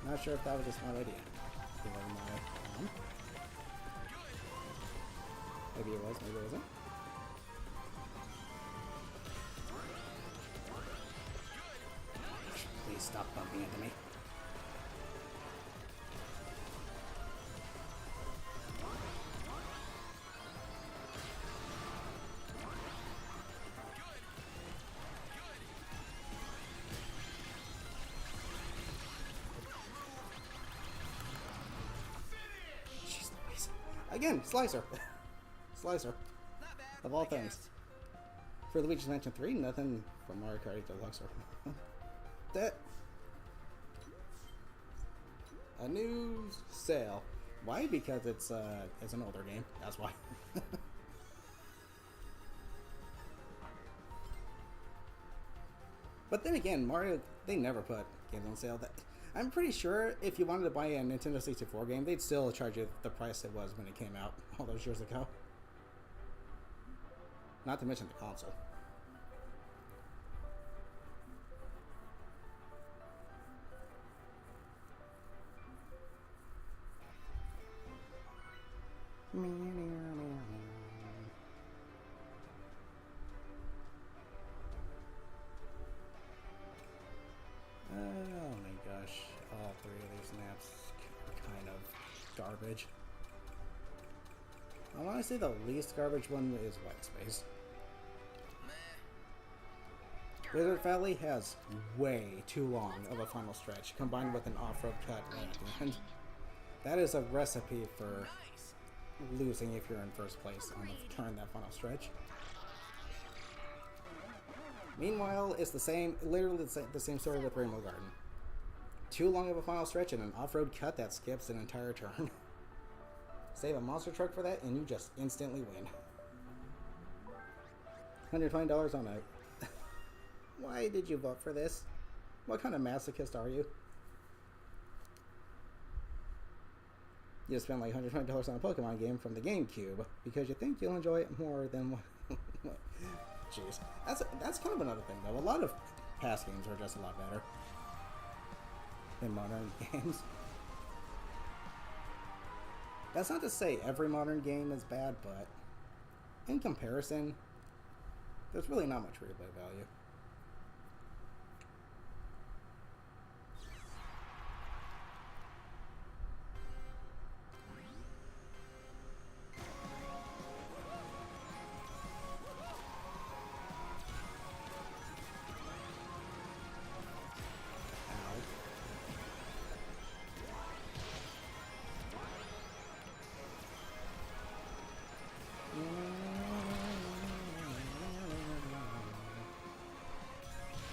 Not sure if that was a smart idea. Maybe it was, maybe it wasn't. Please stop bumping into me. Again, Slicer. Slicer. Not bad. Of all I things. guess. For Luigi's Mansion 3, nothing from Mario Kart 8 Deluxe. That. A new sale. Why? Because it's an older game. That's why. But then again, Mario, they never put games on sale. That I'm pretty sure if you wanted to buy a Nintendo 64 game, they'd still charge you the price it was when it came out all those years ago. Not to mention the console. Oh my gosh, all three of these maps are kind of garbage. I want to say the least garbage one is White Space. Desert Valley has way too long of a final stretch, combined with an off-road cut right at the end. That is a recipe for Nice. losing if you're in first place on the turn that final stretch. Meanwhile, it's the same, literally the same story with Rainbow Garden. Too long of a final stretch and an off-road cut that skips an entire turn. Save a monster truck for that and you just instantly win. $120 on a... Why did you vote for this? What kind of masochist are you? You spend like $120 on a Pokemon game from the GameCube because you think you'll enjoy it more than what... Jeez. That's kind of another thing, though. A lot of past games are just a lot better than modern games. That's not to say every modern game is bad, but in comparison, there's really not much replay value.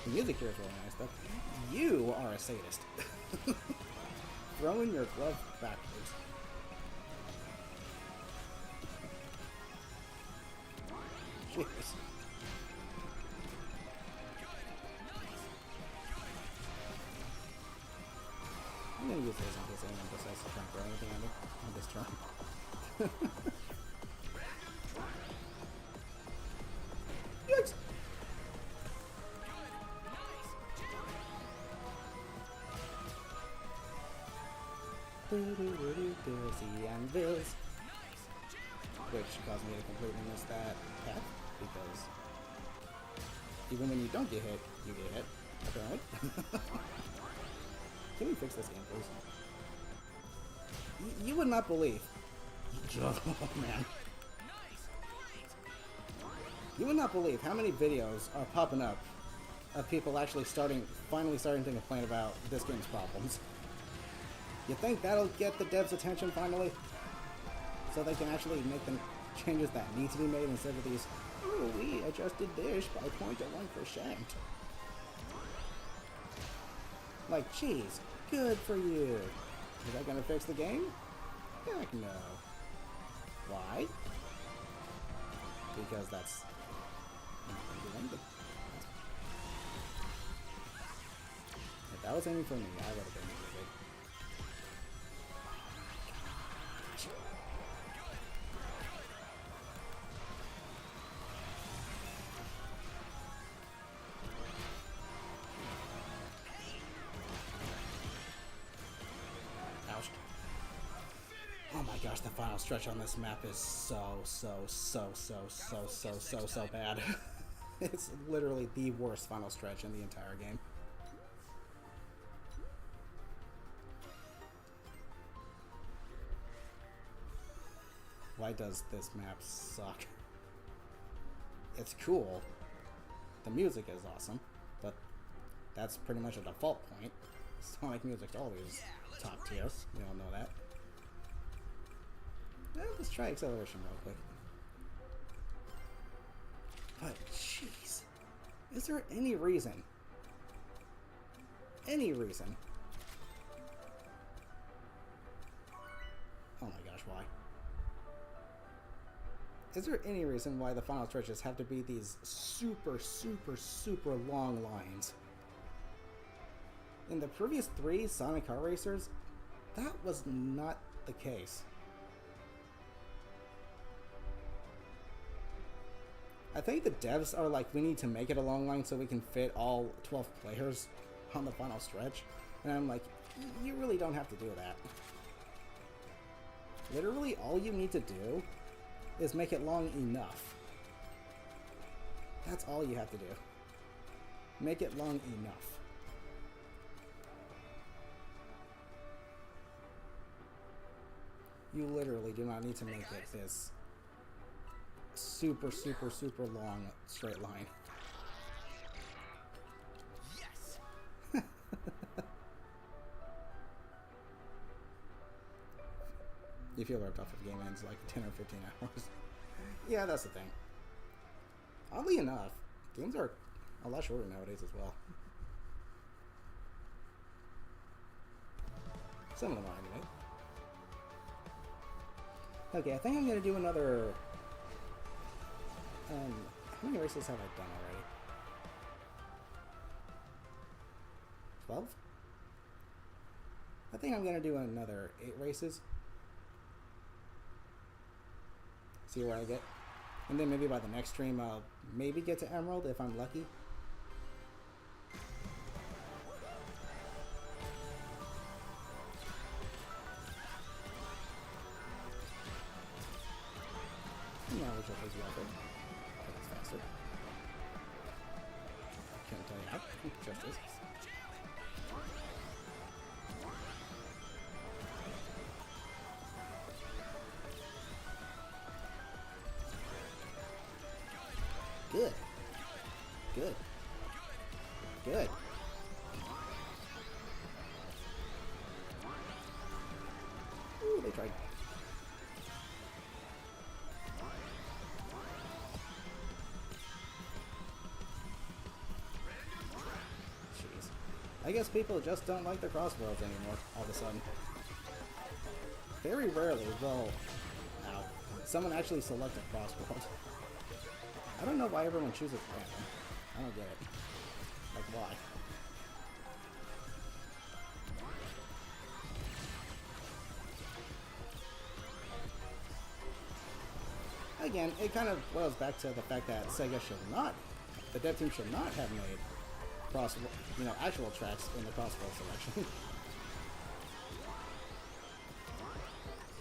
The music here is really nice, though. You are a sadist. Throwing your glove backwards. Jeez. I'm gonna use this in case anyone decides to try and throw anything at me on this turn. Yikes! Dizzy and Viz. Which caused me to completely miss that path, because even when you don't get hit, you get hit, apparently. Can we fix this game, please? You would not believe. Oh, man. You would not believe how many videos are popping up of people actually finally starting to complain about this game's problems. You think that'll get the devs' attention finally? So they can actually make the changes that need to be made instead of these, oh, we adjusted this by 0.1%. Like, geez, good for you. Is that gonna fix the game? Heck no. Why? Because that's... If that was aiming for me, I would have been really good. Ouch. Oh my gosh, the final stretch on this map is so bad. It's literally the worst final stretch in the entire game. Why does this map suck? It's cool. The music is awesome, but that's pretty much a default point. Sonic music's always top tier. We all know that. Let's try acceleration real quick. But, jeez. Is there any reason? Any reason? Oh my gosh, why? Is there any reason why the final stretches have to be these super, super, super long lines? In the previous 3 Sonic Car Racers, that was not the case. I think the devs are like, we need to make it a long line so we can fit all 12 players on the final stretch. And I'm like, you really don't have to do that. Literally, all you need to do is make it long enough. That's all you have to do. Make it long enough. You literally do not need to make it this super, super, super long straight line. Yes. You feel ripped off if the game ends like 10 or 15 hours. Yeah, that's the thing. Oddly enough, games are a lot shorter nowadays as well. Some of them are, anyway. Okay, I think I'm gonna do another... how many races have I done already? 12? I think I'm gonna do another 8 races. See where I get. And then maybe by the next stream I'll maybe get to Emerald if I'm lucky. Yeah, which will take you out there. Oh, that's faster. Can't tell you how. Just is. Good. Good. Good. Ooh, they tried. Jeez. I guess people just don't like the CrossWorlds anymore, all of a sudden. Very rarely will someone actually select a CrossWorld. I don't know why everyone chooses random. I don't get it. Like, why? Again, it kind of boils back to the fact that Sega should not, the dev team should not have made actual tracks in the CrossWorlds selection.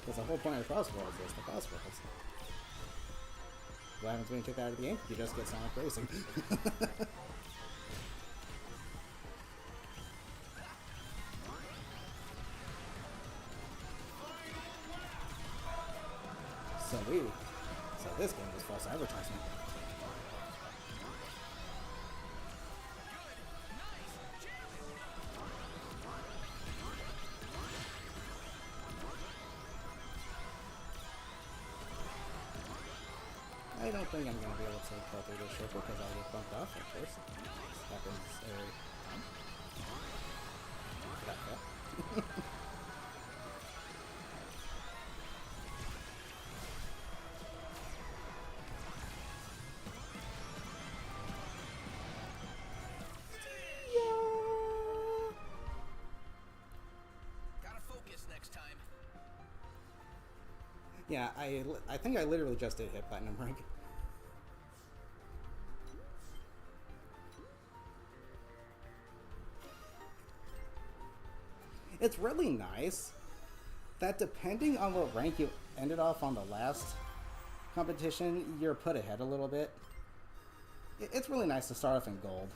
Because the whole point of CrossWorlds is the CrossWorlds. What happens when you take that out of the game? You just get Sonic Racing. So this game was false advertisement. I don't think I'm going to be able to go through this circle because I'll get bumped off, of course. Happens every time. Got that. Gotta focus next time. Yeah, I think I literally just did hit platinum rank. It's really nice that depending on what rank you ended off on the last competition, you're put ahead a little bit. It's really nice to start off in gold.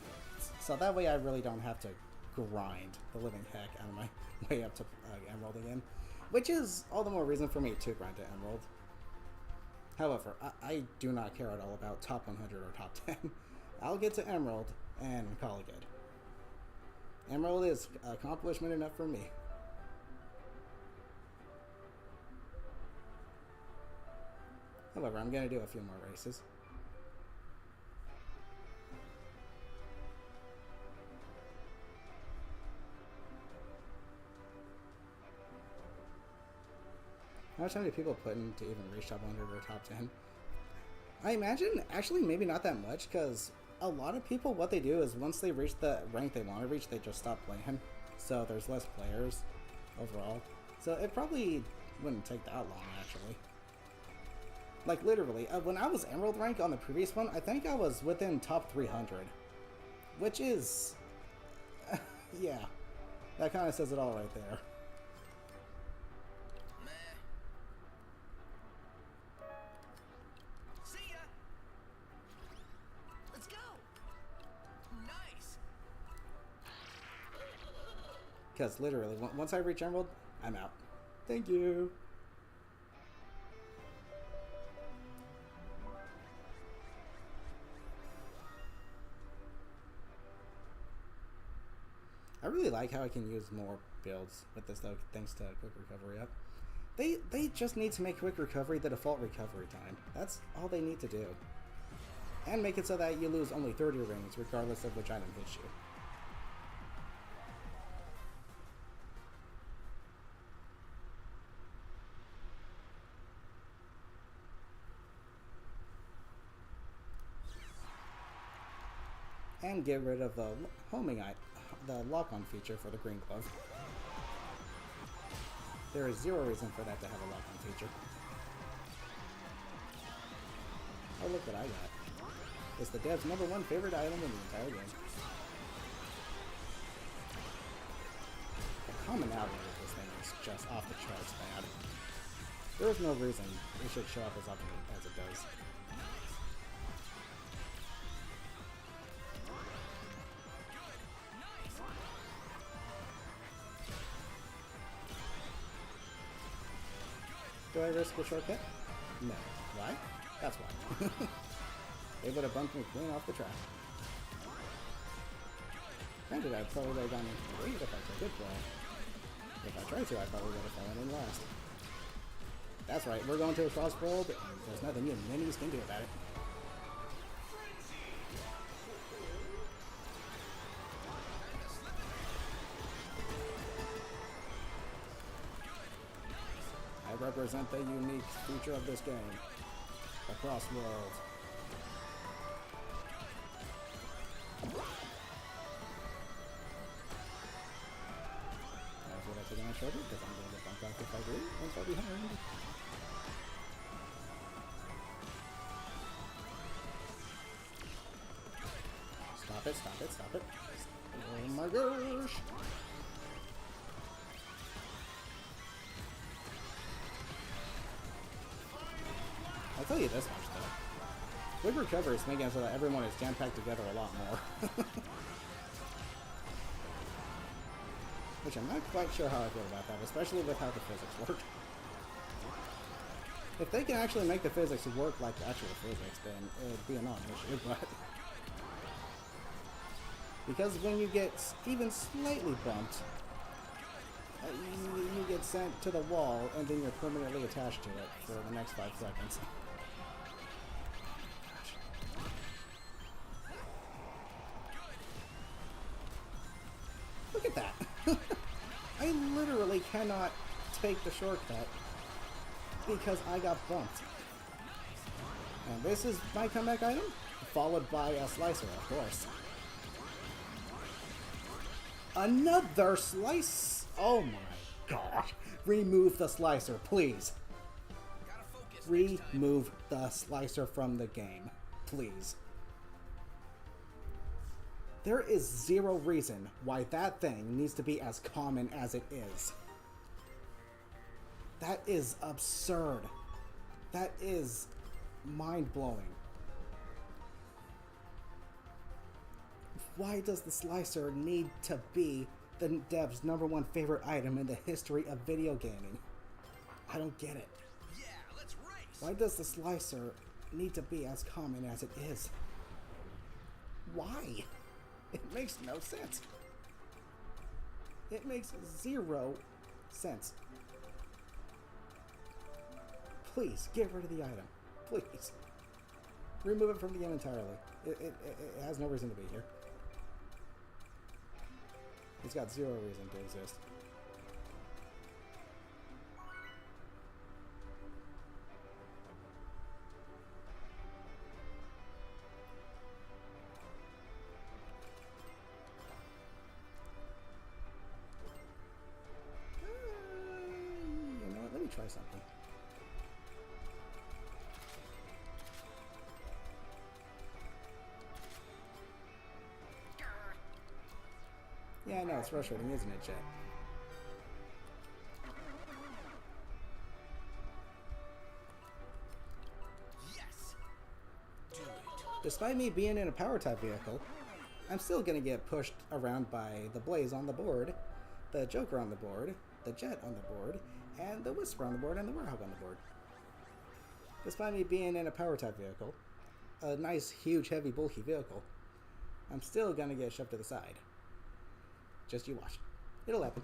So that way I really don't have to grind the living heck out of my way up to Emerald again. Which is all the more reason for me to grind to Emerald. However, I do not care at all about top 100 or top 10. I'll get to Emerald and call it good. Emerald is accomplishment enough for me. However, I'm gonna do a few more races. How many people put in to even reach top 100 or top 10? I imagine, actually, maybe not that much, because a lot of people, what they do is once they reach the rank they want to reach, they just stop playing. So there's less players overall. So it probably wouldn't take that long, actually. Like, literally, when I was Emerald rank on the previous one, I think I was within top 300. Which is... yeah. That kind of says it all right there. Meh. See ya. Let's go. Nice. Because literally, once I reach Emerald, I'm out. Thank you. I really like how I can use more builds with this though, thanks to quick recovery up. They just need to make quick recovery the default recovery time. That's all they need to do. And make it so that you lose only 30 rings regardless of which item hits you. And get rid of the the lock-on feature for the green glove. There is zero reason for that to have a lock-on feature. Oh, look what I got. It's the dev's #1 favorite item in the entire game. The commonality of this thing is just off the charts bad. There is no reason it should show up as often as it does. Do I risk a shortcut? No. Why? That's why. They would have bumped me clean off the track. Granted, I probably would have gone into the lead if I took it, but if I tried to, I probably would have fallen in last. That's right, we're going to a CrossWorlds, and there's nothing you minis can do about it. I represent the unique feature of this game, the CrossWorlds. That's what I took on my shoulder, because I'm going to bump back if I do, and fall behind. Stop it, stop it, stop it. Oh my gosh! I'll tell you this much though. Quick recovery is making it so that everyone is jam-packed together a lot more. Which I'm not quite sure how I feel about that, especially with how the physics work. If they can actually make the physics work like actual physics, then it'd be a non-issue, but... Because when you get even slightly bumped, you get sent to the wall, and then you're permanently attached to it for the next 5 seconds. Look at that! I literally cannot take the shortcut because I got bumped. And this is my comeback item, followed by a slicer, of course. Another slice! Oh my gosh. Remove the slicer, please. Remove the slicer from the game, please. There is zero reason why that thing needs to be as common as it is. That is absurd. That is mind-blowing. Why does the slicer need to be the dev's #1 favorite item in the history of video gaming? I don't get it. Yeah, let's race. Why does the slicer need to be as common as it is? Why? It makes no sense. It makes zero sense. Please, get rid of the item. Please. Remove it from the game entirely. It has no reason to be here. It's got zero reason to exist. You know what? Let me try something. Yeah, I know, it's frustrating, isn't it, Chet? Yes. Do it. Despite me being in a power-type vehicle, I'm still gonna get pushed around by the Blaze on the board, the Joker on the board, the Jet on the board, and the Whisper on the board, and the Warhog on the board. Despite me being in a power-type vehicle, a nice, huge, heavy, bulky vehicle, I'm still gonna get shoved to the side. Just you watch. It'll happen.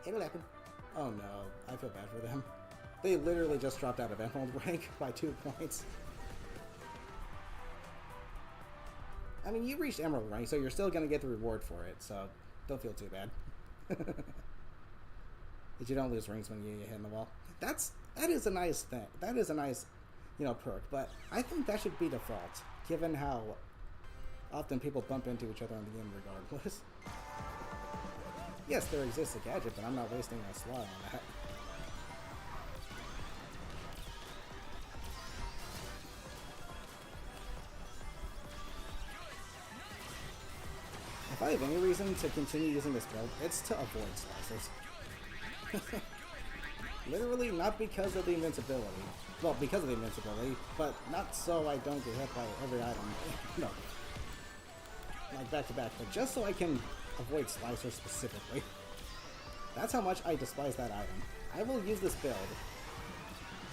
It'll happen. Oh no, I feel bad for them. They literally just dropped out of Emerald rank by 2 points. I mean, you reached Emerald rank, so you're still gonna get the reward for it, so don't feel too bad. But you don't lose rings when you get hit in the wall. That is a nice thing. That is a nice, perk, but I think that should be default, given how often people bump into each other in the game regardless. Yes, there exists a gadget, but I'm not wasting a slot on that. If I have any reason to continue using this build, it's to avoid slicers. Literally, not because of the invincibility. Well, because of the invincibility, but not so I don't get hit by every item. No. Like back to back, but just so I can avoid slicers specifically. That's how much I despise that item. I will use this build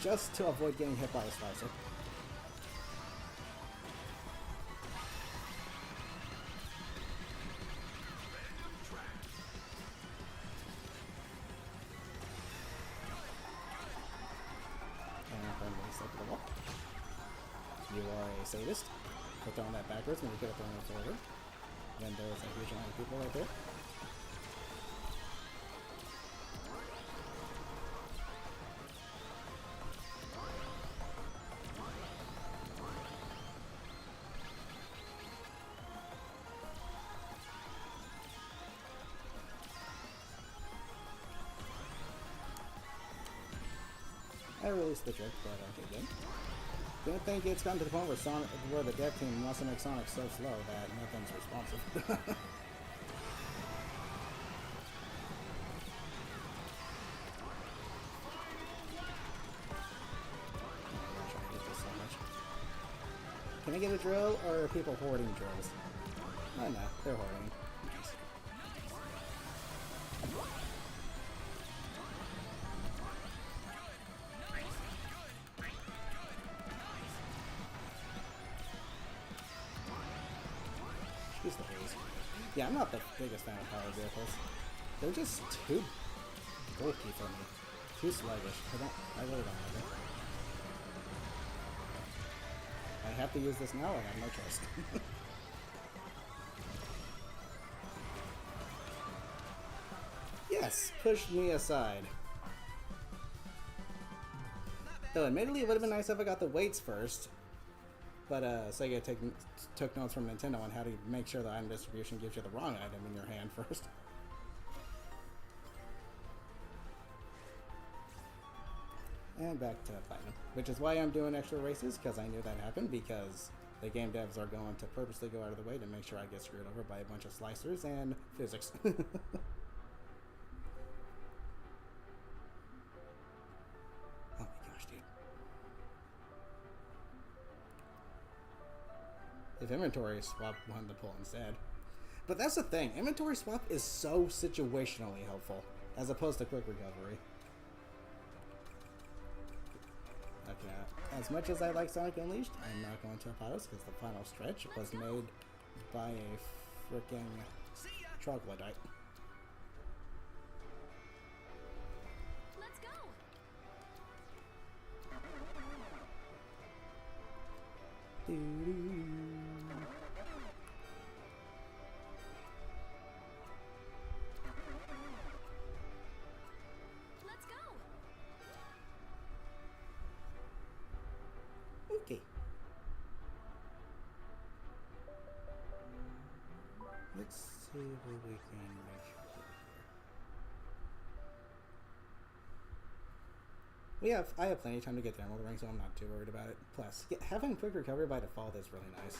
just to avoid getting hit by a slicer. And I'm going to step to the wall. You are a sadist. For throwing that backwards when you could have thrown it forward. When there's a huge amount of people right there. I released the trick, but okay, good. Don't think it's gotten to the point where the dev team wants to make Sonic so slow that nothing's responsive. Can I get a drill, or are people hoarding drills? Oh no, they're hoarding. Nice. Excuse the haze. Yeah, I'm not the biggest fan of powered vehicles. They're just too bulky for me. Too sluggish. I really don't like it. I have to use this now, I have no choice. Yes, push me aside. Though admittedly it would have been nice if I got the weights first. But Sega took notes from Nintendo on how to make sure the item distribution gives you the wrong item in your hand first. And back to Platinum. Which is why I'm doing extra races, because I knew that happened, because the game devs are going to purposely go out of the way to make sure I get screwed over by a bunch of slicers and physics. Oh my gosh, dude. If inventory swap wanted to pull instead. But that's the thing, inventory swap is so situationally helpful, as opposed to quick recovery. Okay, as much as I like Sonic Unleashed, I'm not going to Apotos because the final stretch was made by a freaking troglodyte. Let's go. Let's go. Okay. Let's see what we can make here. I have plenty of time to get the Emerald Ring, so I'm not too worried about it. Plus, having quick recovery by default is really nice.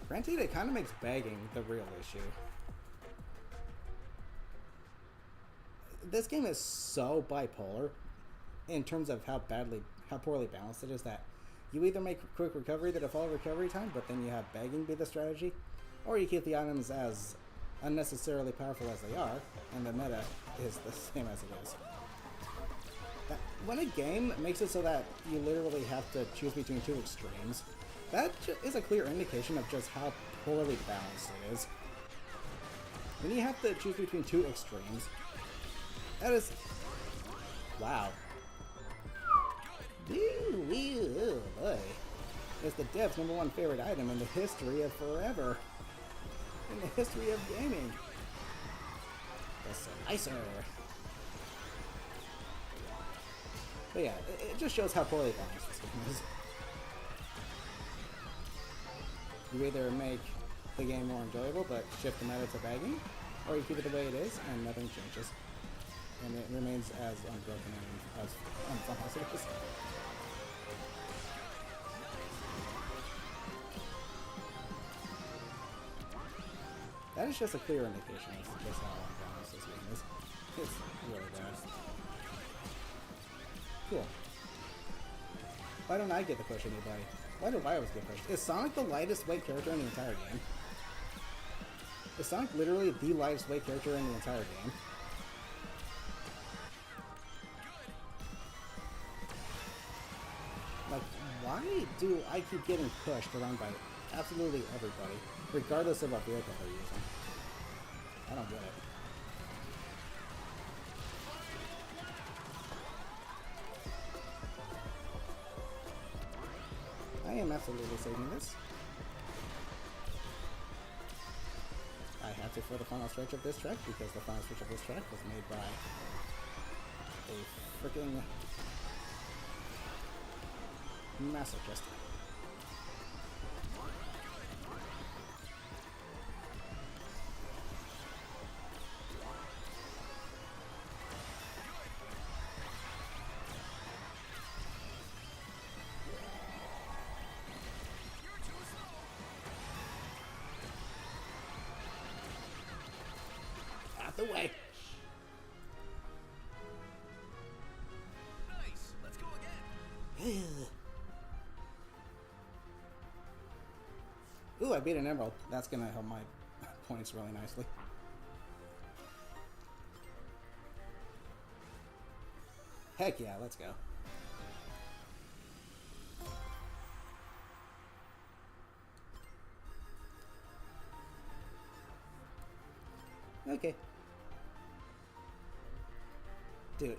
Granted, it kind of makes begging the real issue. This game is so bipolar in terms of how poorly balanced it is that you either make quick recovery the default recovery time, but then you have begging be the strategy, or you keep the items as unnecessarily powerful as they are, and the meta is the same as it is. When a game makes it so that you literally have to choose between two extremes, that is a clear indication of just how poorly balanced it is. When you have to choose between two extremes, that is... wow. Oh boy. It's the dev's #1 favorite item in the history of forever. In the history of gaming. The Slicer. But yeah, it just shows how poorly balanced this game is. You either make the game more enjoyable but shift the meta to begging, or you keep it the way it is and nothing changes. And it remains as unbroken and as unfun as it is. That is just a clear indication of just how unbalanced this game is. It's really bad. Cool. Why don't I get the push anybody? Why do I always get pushed? Is Sonic the lightest weight character in the entire game? Is Sonic literally the lightest weight character in the entire game? Like, why do I keep getting pushed around by absolutely everybody, regardless of what vehicle they're using? I don't get it. I am absolutely saving this. I had to for the final stretch of this track because the final stretch of this track was made by a freaking masochist. Out the way. Nice. Let's go again. Ooh, I beat an emerald. That's gonna help my points really nicely. Heck yeah, let's go. Okay. Dude,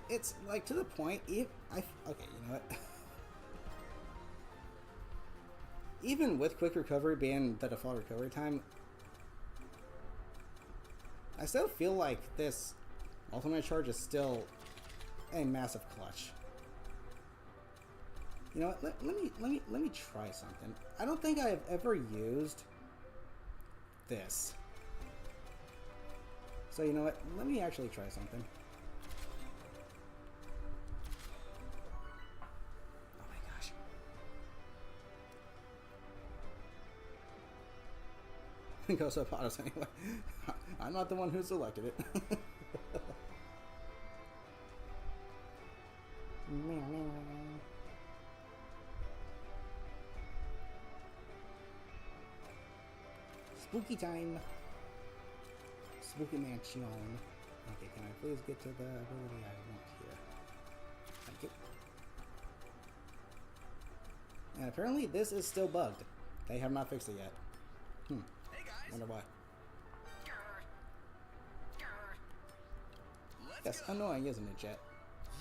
it's like to the point, okay, you know what? Even with quick recovery being the default recovery time, I still feel like this ultimate charge is still a massive clutch. You know what? Let me try something. I don't think I've ever used this. So you know what? Let me actually try something. Oh my gosh. Goes up autos anyway. I'm not the one who selected it. Spooky time. Spooky Mansion. Okay, can I please get to the ability I want here? Thank you. And apparently this is still bugged. They have not fixed it yet. Hey guys. Wonder why. Yes, annoying, isn't it, Jet?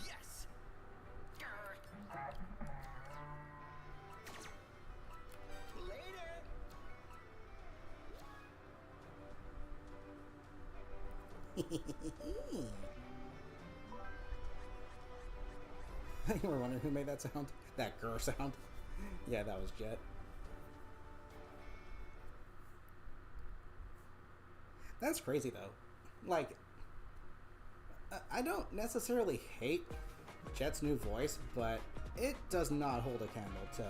Yes. Later. You were wondering who made that sound? That grr sound? Yeah, that was Jet. That's crazy, though. Like, I don't necessarily hate Jet's new voice, but it does not hold a candle to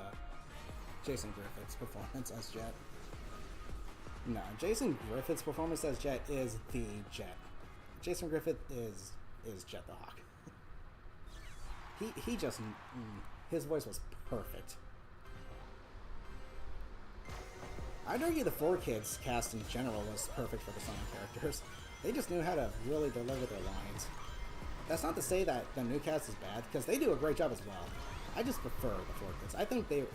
Jason Griffith's performance as Jet. No, Jason Griffith's performance as Jet is the Jet. Jason Griffith is Jet the Hawk. He just his voice was perfect. I'd argue the 4Kids cast in general was perfect for the Sonic characters. They just knew how to really deliver their lines. That's not to say that the new cast is bad, because they do a great job as well. I just prefer the 4Kids. I think they're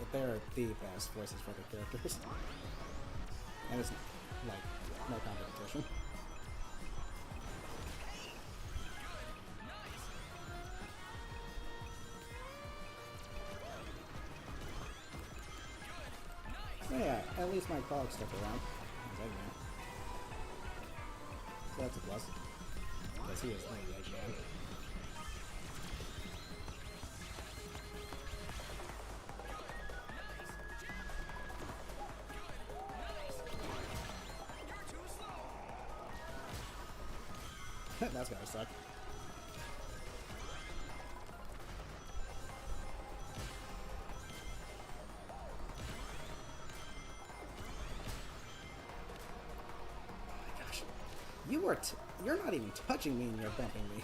the best voices for their characters. And it's like no competition. Oh yeah, at least my cog stuck around. So that's a plus. Because he is only the edge man. That's gotta suck. You're not even touching me and you're bumping me.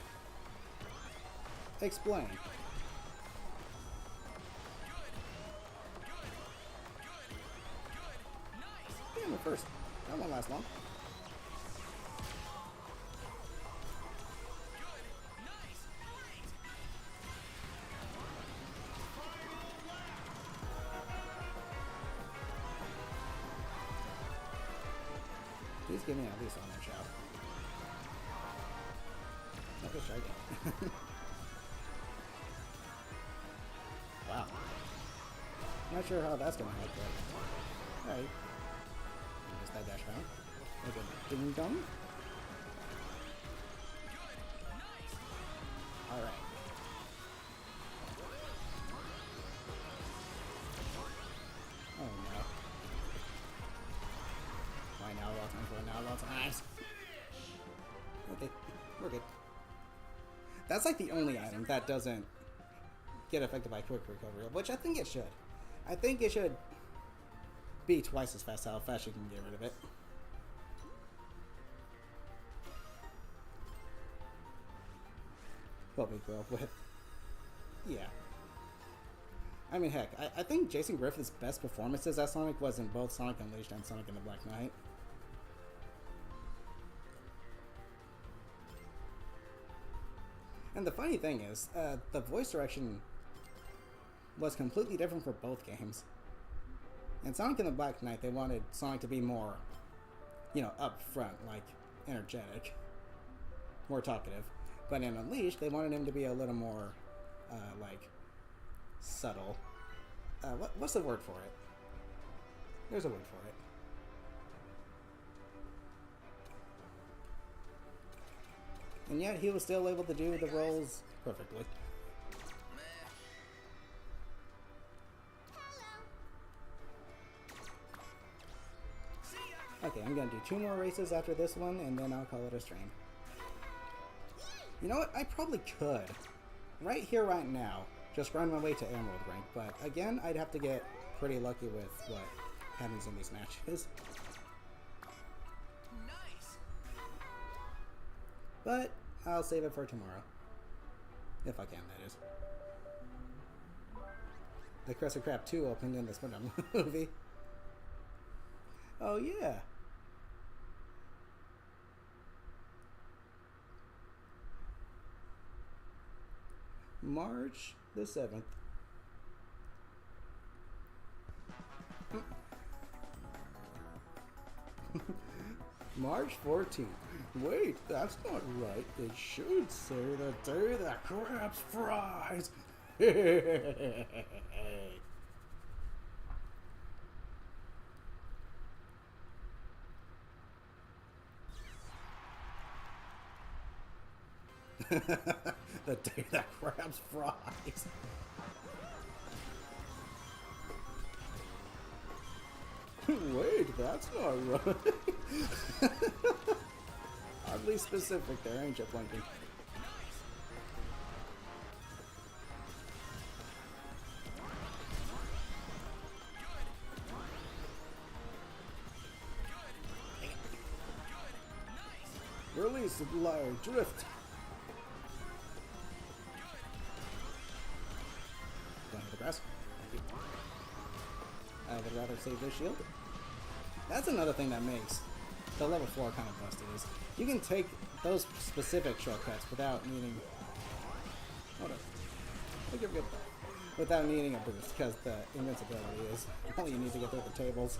Explain. Damn it first. That won't last long. Please give me at least on that shot. Not just right. Wow. Not sure how that's gonna help, but alright. Just that dash down. Like a ding dong. Alright. Oh no. Why now? All times. Why now? All times. Okay, we're good. That's like the only item that doesn't get affected by quick recovery, which I think it should. I think it should be twice as fast how fast you can get rid of it. What we grew up with. Yeah. I mean, heck, I think Jason Griffith's best performances as Sonic was in both Sonic Unleashed and Sonic and the Black Knight. And the funny thing is, the voice direction was completely different for both games. In Sonic and the Black Knight, they wanted Sonic to be more, you know, up front, like, energetic, more talkative. But in Unleashed, they wanted him to be a little more, like, subtle. What's the word for it? There's a word for it. And yet, he was still able to do the roles perfectly. Okay, I'm gonna do 2 more races after this one, and then I'll call it a stream. You know what? I probably could, right here, right now, just grind my way to Emerald rank, but again, I'd have to get pretty lucky with what happens in these matches. Nice. But I'll save it for tomorrow. If I can, that is. The Krusty Krab 2 opened in the Splinter movie. Oh, yeah. March the 7th. March 14th. Wait, that's not right. It should say the day that crabs fries. The day that crabs fries. Wait, that's not right. Oddly specific there, ain't you, Blinky? Release large drift. Down to the grass. Thank you. I would rather save this shield. That's another thing that makes the level 4 kind of busted is you can take those specific shortcuts without needing. Hold on. I think you're good. Without needing a boost, because the invincibility is all you need to get through the tables.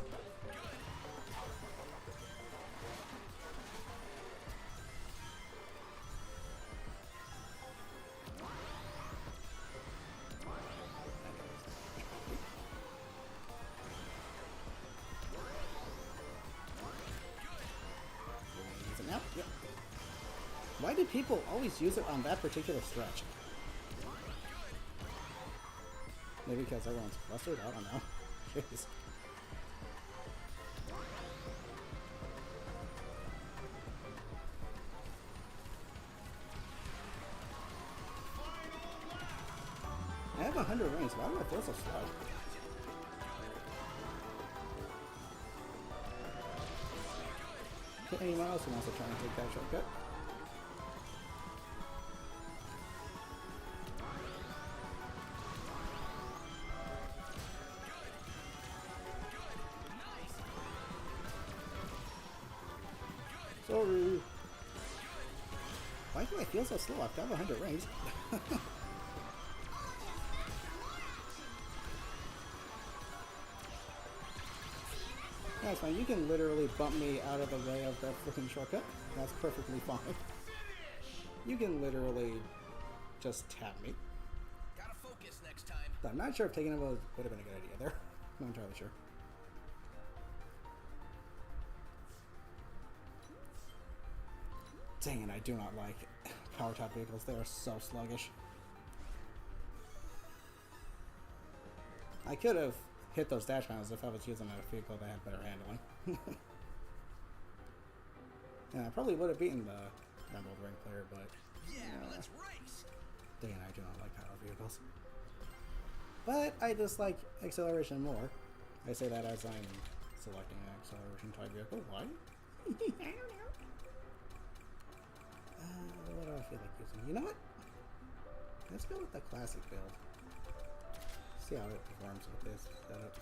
Yep. Why do people always use it on that particular stretch? Maybe because everyone's flustered? I don't know. Jeez. I have 100 rings. Why do I feel so slow? Anyone else who wants to try and take that shortcut? Sorry. Why do I feel so slow? I've got 100 rings. That's fine. You can literally bump me out of the way of that freaking shortcut. That's perfectly fine. You can literally just tap me. Gotta focus next time. I'm not sure if taking it would have been a good idea there. I'm not entirely sure. Dang it, I do not like power top vehicles. They are so sluggish. I could have hit those dash panels if I was using a vehicle that had better handling. And I probably would have beaten the Emerald Ring player, but Yeah, let's race. dang it, I do not like power vehicles. But I dislike acceleration more. I say that as I'm selecting an acceleration type vehicle. Why? I don't know. What do I feel like using? You know what? Let's go with the classic build. See how it performs with this setup.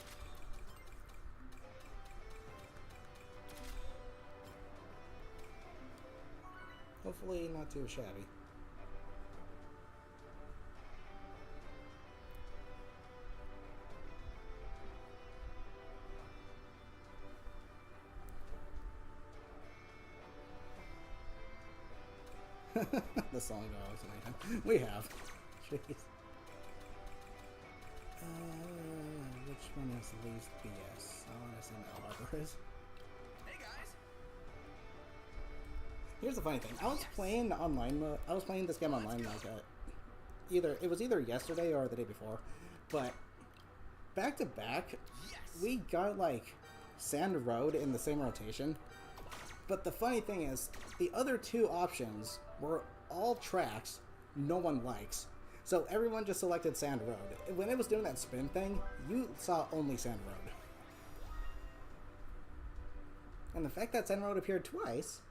Hopefully not too shabby. The song dogs and we have. Jeez. Which one is the least BS? I want to say Metal Harbor is. Hey guys. Here's the funny thing. I was playing online mode. I was playing this game online like it was either yesterday or the day before, but back to back, we got like Sand Road in the same rotation. But the funny thing is, the other two options were all tracks no one likes. So everyone just selected Sand Road. When it was doing that spin thing, you saw only Sand Road. And the fact that Sand Road appeared twice,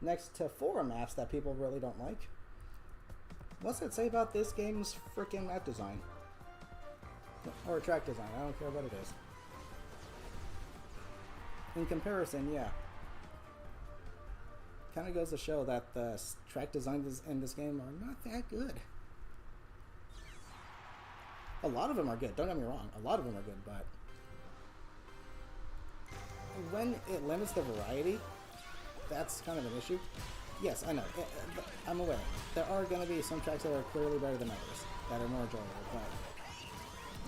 next to forum maps that people really don't like, what's that say about this game's freaking map design? Or track design, I don't care what it is. In comparison, yeah. Kind of goes to show that the track designs in this game are not that good. A lot of them are good, don't get me wrong. A lot of them are good, but when it limits the variety, that's kind of an issue. Yes, I know. I'm aware. There are going to be some tracks that are clearly better than others, that are more enjoyable, but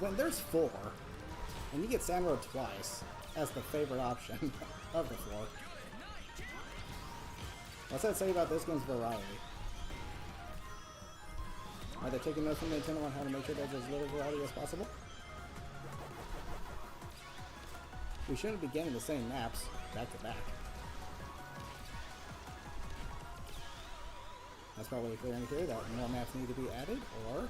when there's 4, and you get Sand Road twice as the favorite option of the 4, what's that say about this game's variety? Are they taking notes from Nintendo on how to make sure there's as little variety as possible? We shouldn't be getting the same maps back to back. That's probably clear in here that more maps need to be added, or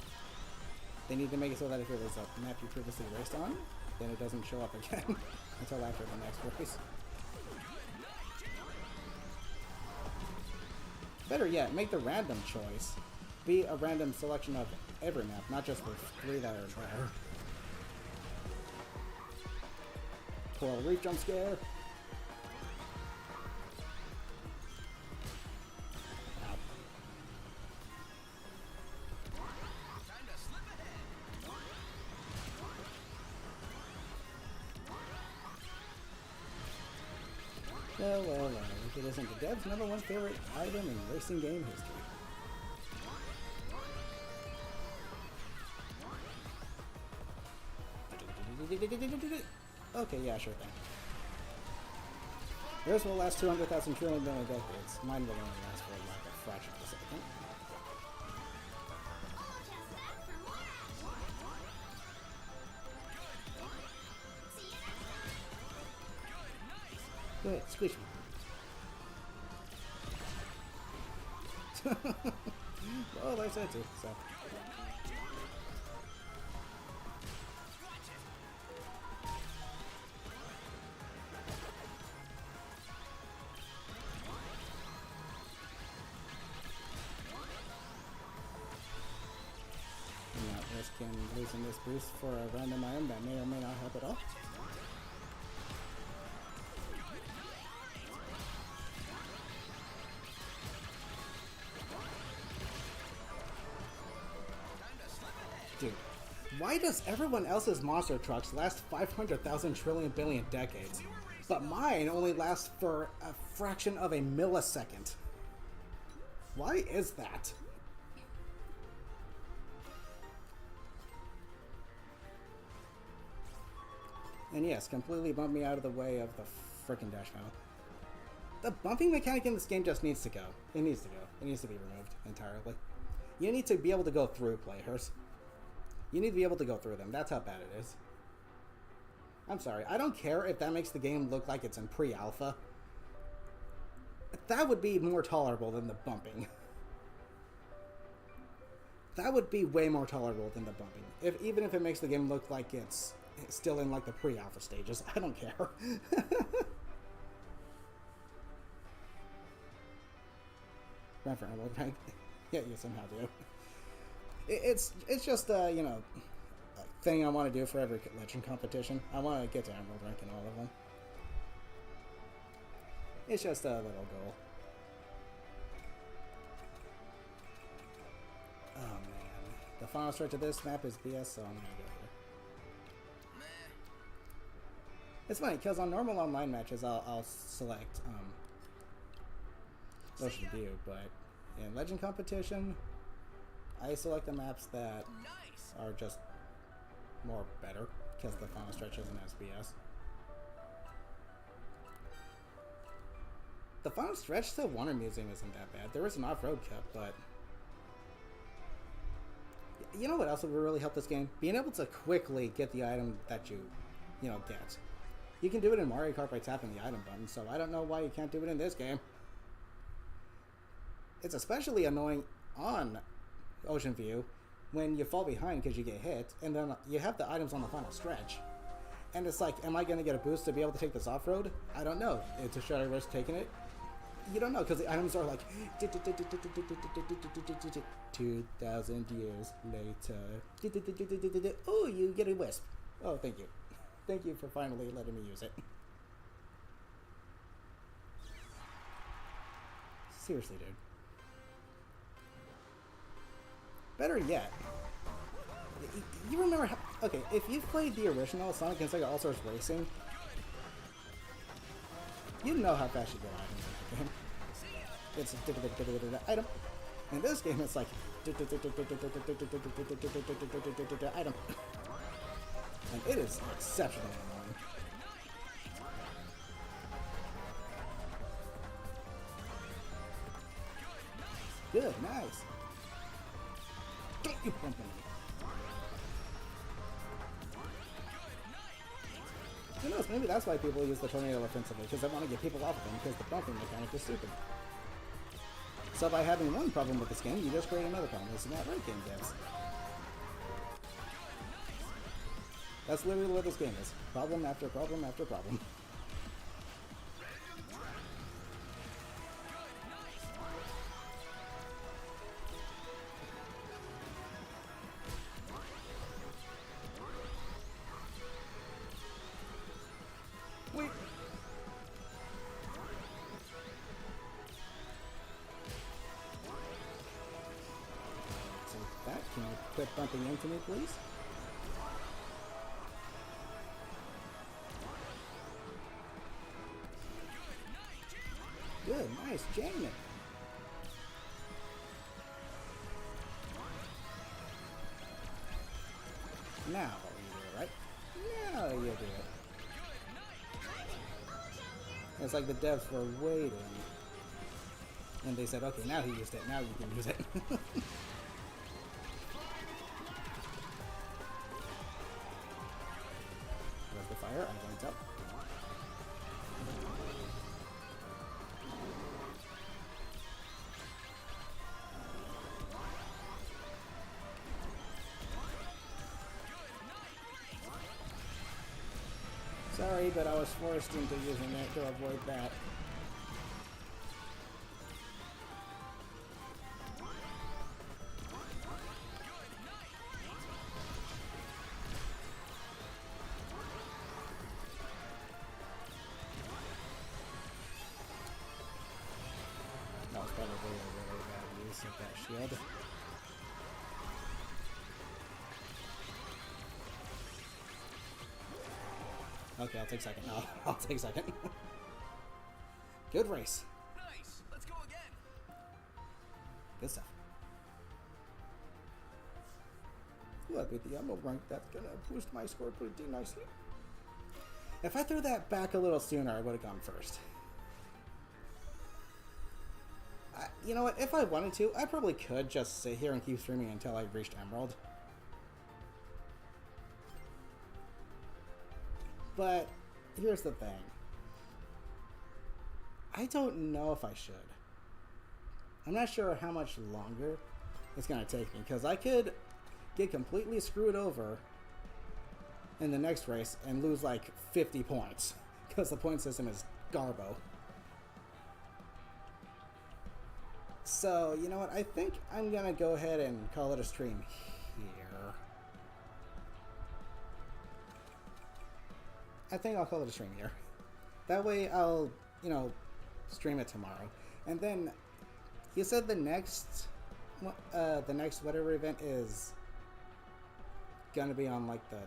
they need to make it so that if it was a map you previously raced on, then it doesn't show up again until after the next race. Better yet, make the random choice be a random selection of every map, not just the 3 that are there. Coral Reef jump scare. Ow. Time to slip ahead. Well, if it isn't the devs' #1 favorite item in racing game history. Okay, yeah, sure thing. Yours will last 200,000 trillion million decades. Mine will only last for like a fraction of a second. All just that for more action. See you next time. Good, squish me. Well, I said to, so. I'm not risking losing this boost for a random item that may or may not help at all. Dude, why does everyone else's monster trucks last 500,000 trillion billion decades, but mine only lasts for a fraction of a millisecond? Why is that? And yes, completely bump me out of the way of the frickin' dash panel. The bumping mechanic in this game just needs to go. It needs to go. It needs to be removed entirely. You need to be able to go through players. You need to be able to go through them. That's how bad it is. I'm sorry. I don't care if that makes the game look like it's in pre-alpha. That would be more tolerable than the bumping. That would be way more tolerable than the bumping. Even if it makes the game look like it's still in like the pre-alpha stages. I don't care. Run for world rank. Yeah, you somehow do. It's just you know, a thing I want to do for every legend competition. I want to get to emerald rank in all of them. It's just a little goal. Oh man, the final stretch of this map is BS, so I'm gonna go here. It's funny because on normal online matches I'll select Ocean View, but in legend competition I select the maps that are just more better because the final stretch isn't as BS. The final stretch to Wonder Museum isn't that bad. There is an off-road cut, but you know what else would really help this game? Being able to quickly get the item that you get. You can do it in Mario Kart by tapping the item button, so I don't know why you can't do it in this game. It's especially annoying on Ocean View when you fall behind because you get hit, and then you have the items on the final stretch. And it's like, am I going to get a boost to be able to take this off-road? I don't know. Should I risk taking it? You don't know, because the items are like 2,000 years later. Oh, you get a wisp. Oh, thank you. Thank you for finally letting me use it. Seriously, dude. Better yet, you remember how... Okay, if you've played the original Sonic and Sega All-Stars Racing, You know how fast you get items in that game. It's a item. In this game, it's like item, and it is exceptionally annoying. Good, nice. Don't you bump me. Who knows? Maybe that's why people use the tornado offensively, because they want to get people off of them, because the bumping mechanic is stupid. So by having one problem with this game, you just create another problem. Isn't that right, game devs? That's literally what this game is. Problem after problem after problem. Wait. That, can you quit bumping into me, please? Good, nice, jam it. Now you do it, right? Now you do it. It's like the devs were waiting. And they said, okay, now he used it, now you can use it. Where's the fire? I'm going to tell. Sorry, but I was forced into using that to avoid that. That was probably a really bad use of that shield. Okay, I'll take second. No, I'll take second. Good race. Nice. Let's go again. Good stuff. Look, with the ammo rank, that's gonna boost my score pretty nicely. If I threw that back a little sooner, I would have gone first. You know what? If I wanted to, I probably could just sit here and keep streaming until I reached Emerald. But here's the thing. I don't know if I should. I'm not sure how much longer it's going to take me, because I could get completely screwed over in the next race and lose like 50 points, because the point system is garbo. So, you know what? I think I'm going to go ahead and call it a stream here. I think I'll call it a stream here. That way I'll, you know, stream it tomorrow. And then, you said the next whatever event is gonna be on like the,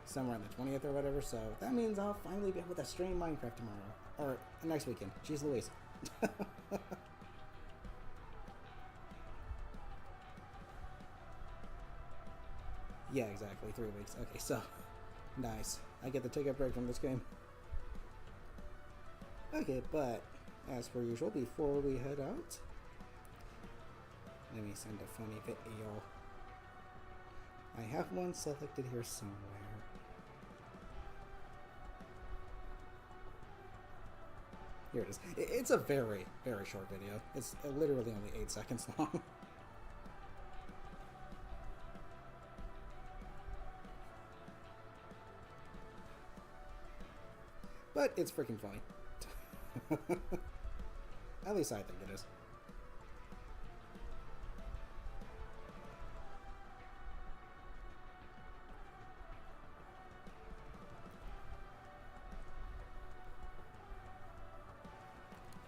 somewhere on the 20th or whatever, so that means I'll finally be able to stream Minecraft tomorrow. Or next weekend. Jeez Louise. Yeah, exactly. 3 weeks. Okay, so, nice. I get to take a break from this game. Okay, but as per usual, before we head out, let me send a funny video. I have one selected here somewhere. Here it is. It's a very, very short video. It's literally only 8 seconds long. But it's freaking funny. At least I think it is.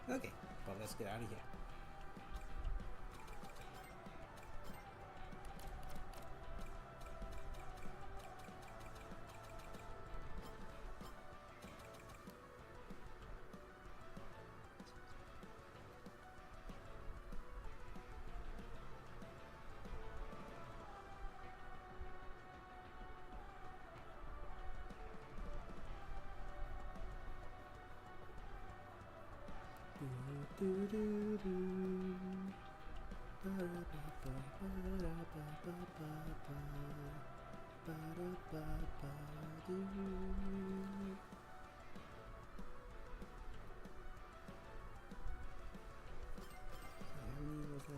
Okay, well, let's get out of here.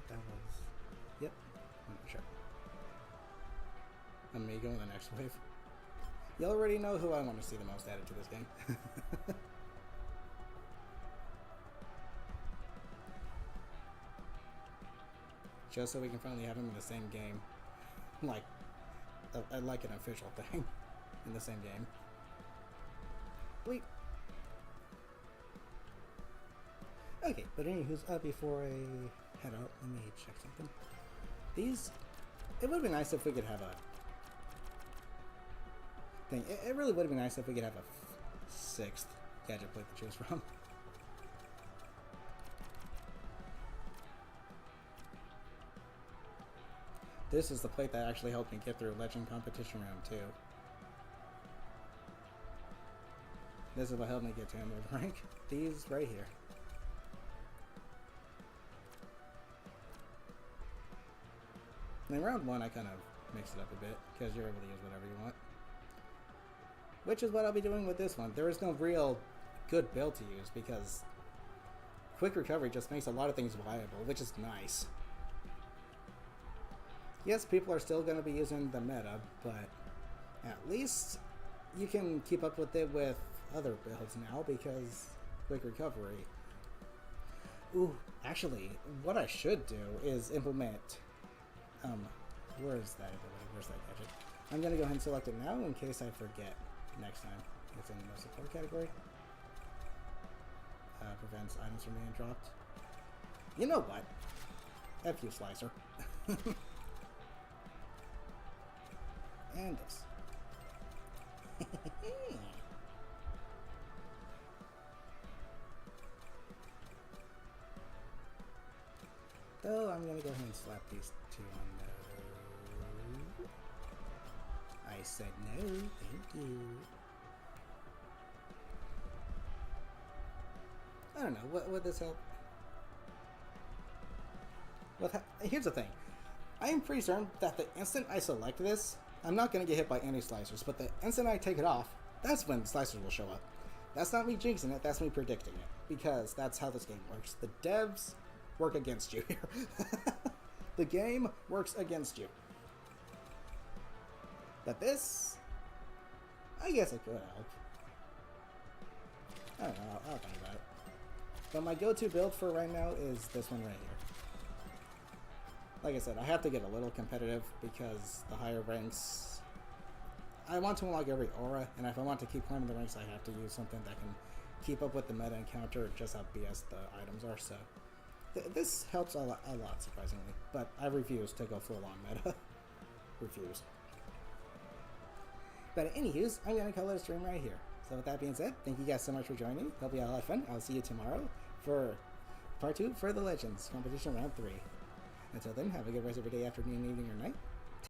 That was. Yep, I'm not sure. I'm me going the next wave. You already know who I want to see the most added to this game. Just so we can finally have him in the same game, like an official thing in the same game. Wait. Okay, but anywho's before I head out, let me check something. These, it would be nice if we could have a thing. It really would be nice if we could have a sixth gadget plate to choose from. This is the plate that actually helped me get through Legend Competition Round 2. This is what helped me get to Emerald rank. These right here. In round 1, I kind of mixed it up a bit, because you're able to use whatever you want. Which is what I'll be doing with this one. There is no real good build to use, because quick recovery just makes a lot of things viable, which is nice. Yes, people are still going to be using the meta, but at least you can keep up with it with other builds now, because quick recovery. Ooh, actually, what I should do is implement... where's that gadget? I'm going to go ahead and select it now in case I forget next time. It's in the support category. Prevents items from being dropped. You know what? F you, Slicer. And this. Though I'm gonna go ahead and slap these two on no. I said no, thank you. I don't know, would this help? Here's the thing. I am pretty certain that the instant I select this, I'm not going to get hit by any slicers, but the instant I take it off, that's when slicers will show up. That's not me jinxing it, that's me predicting it, because that's how this game works. The devs work against you here. The game works against you. But this, I guess it could help. I don't know, I'll think about it. But my go-to build for right now is this one right here. Like I said, I have to get a little competitive because the higher ranks, I want to unlock every aura, and if I want to keep climbing the ranks, I have to use something that can keep up with the meta and counter just how BS the items are, so this helps a lot, surprisingly, but I refuse to go full on meta. Refuse. But anywho's, I'm going to call it a stream right here. So with that being said, thank you guys so much for joining. Hope you all had fun. I'll see you tomorrow for part 2 for the Legends Competition Round 3. Until then, have a good rest of your day, afternoon, evening, or night.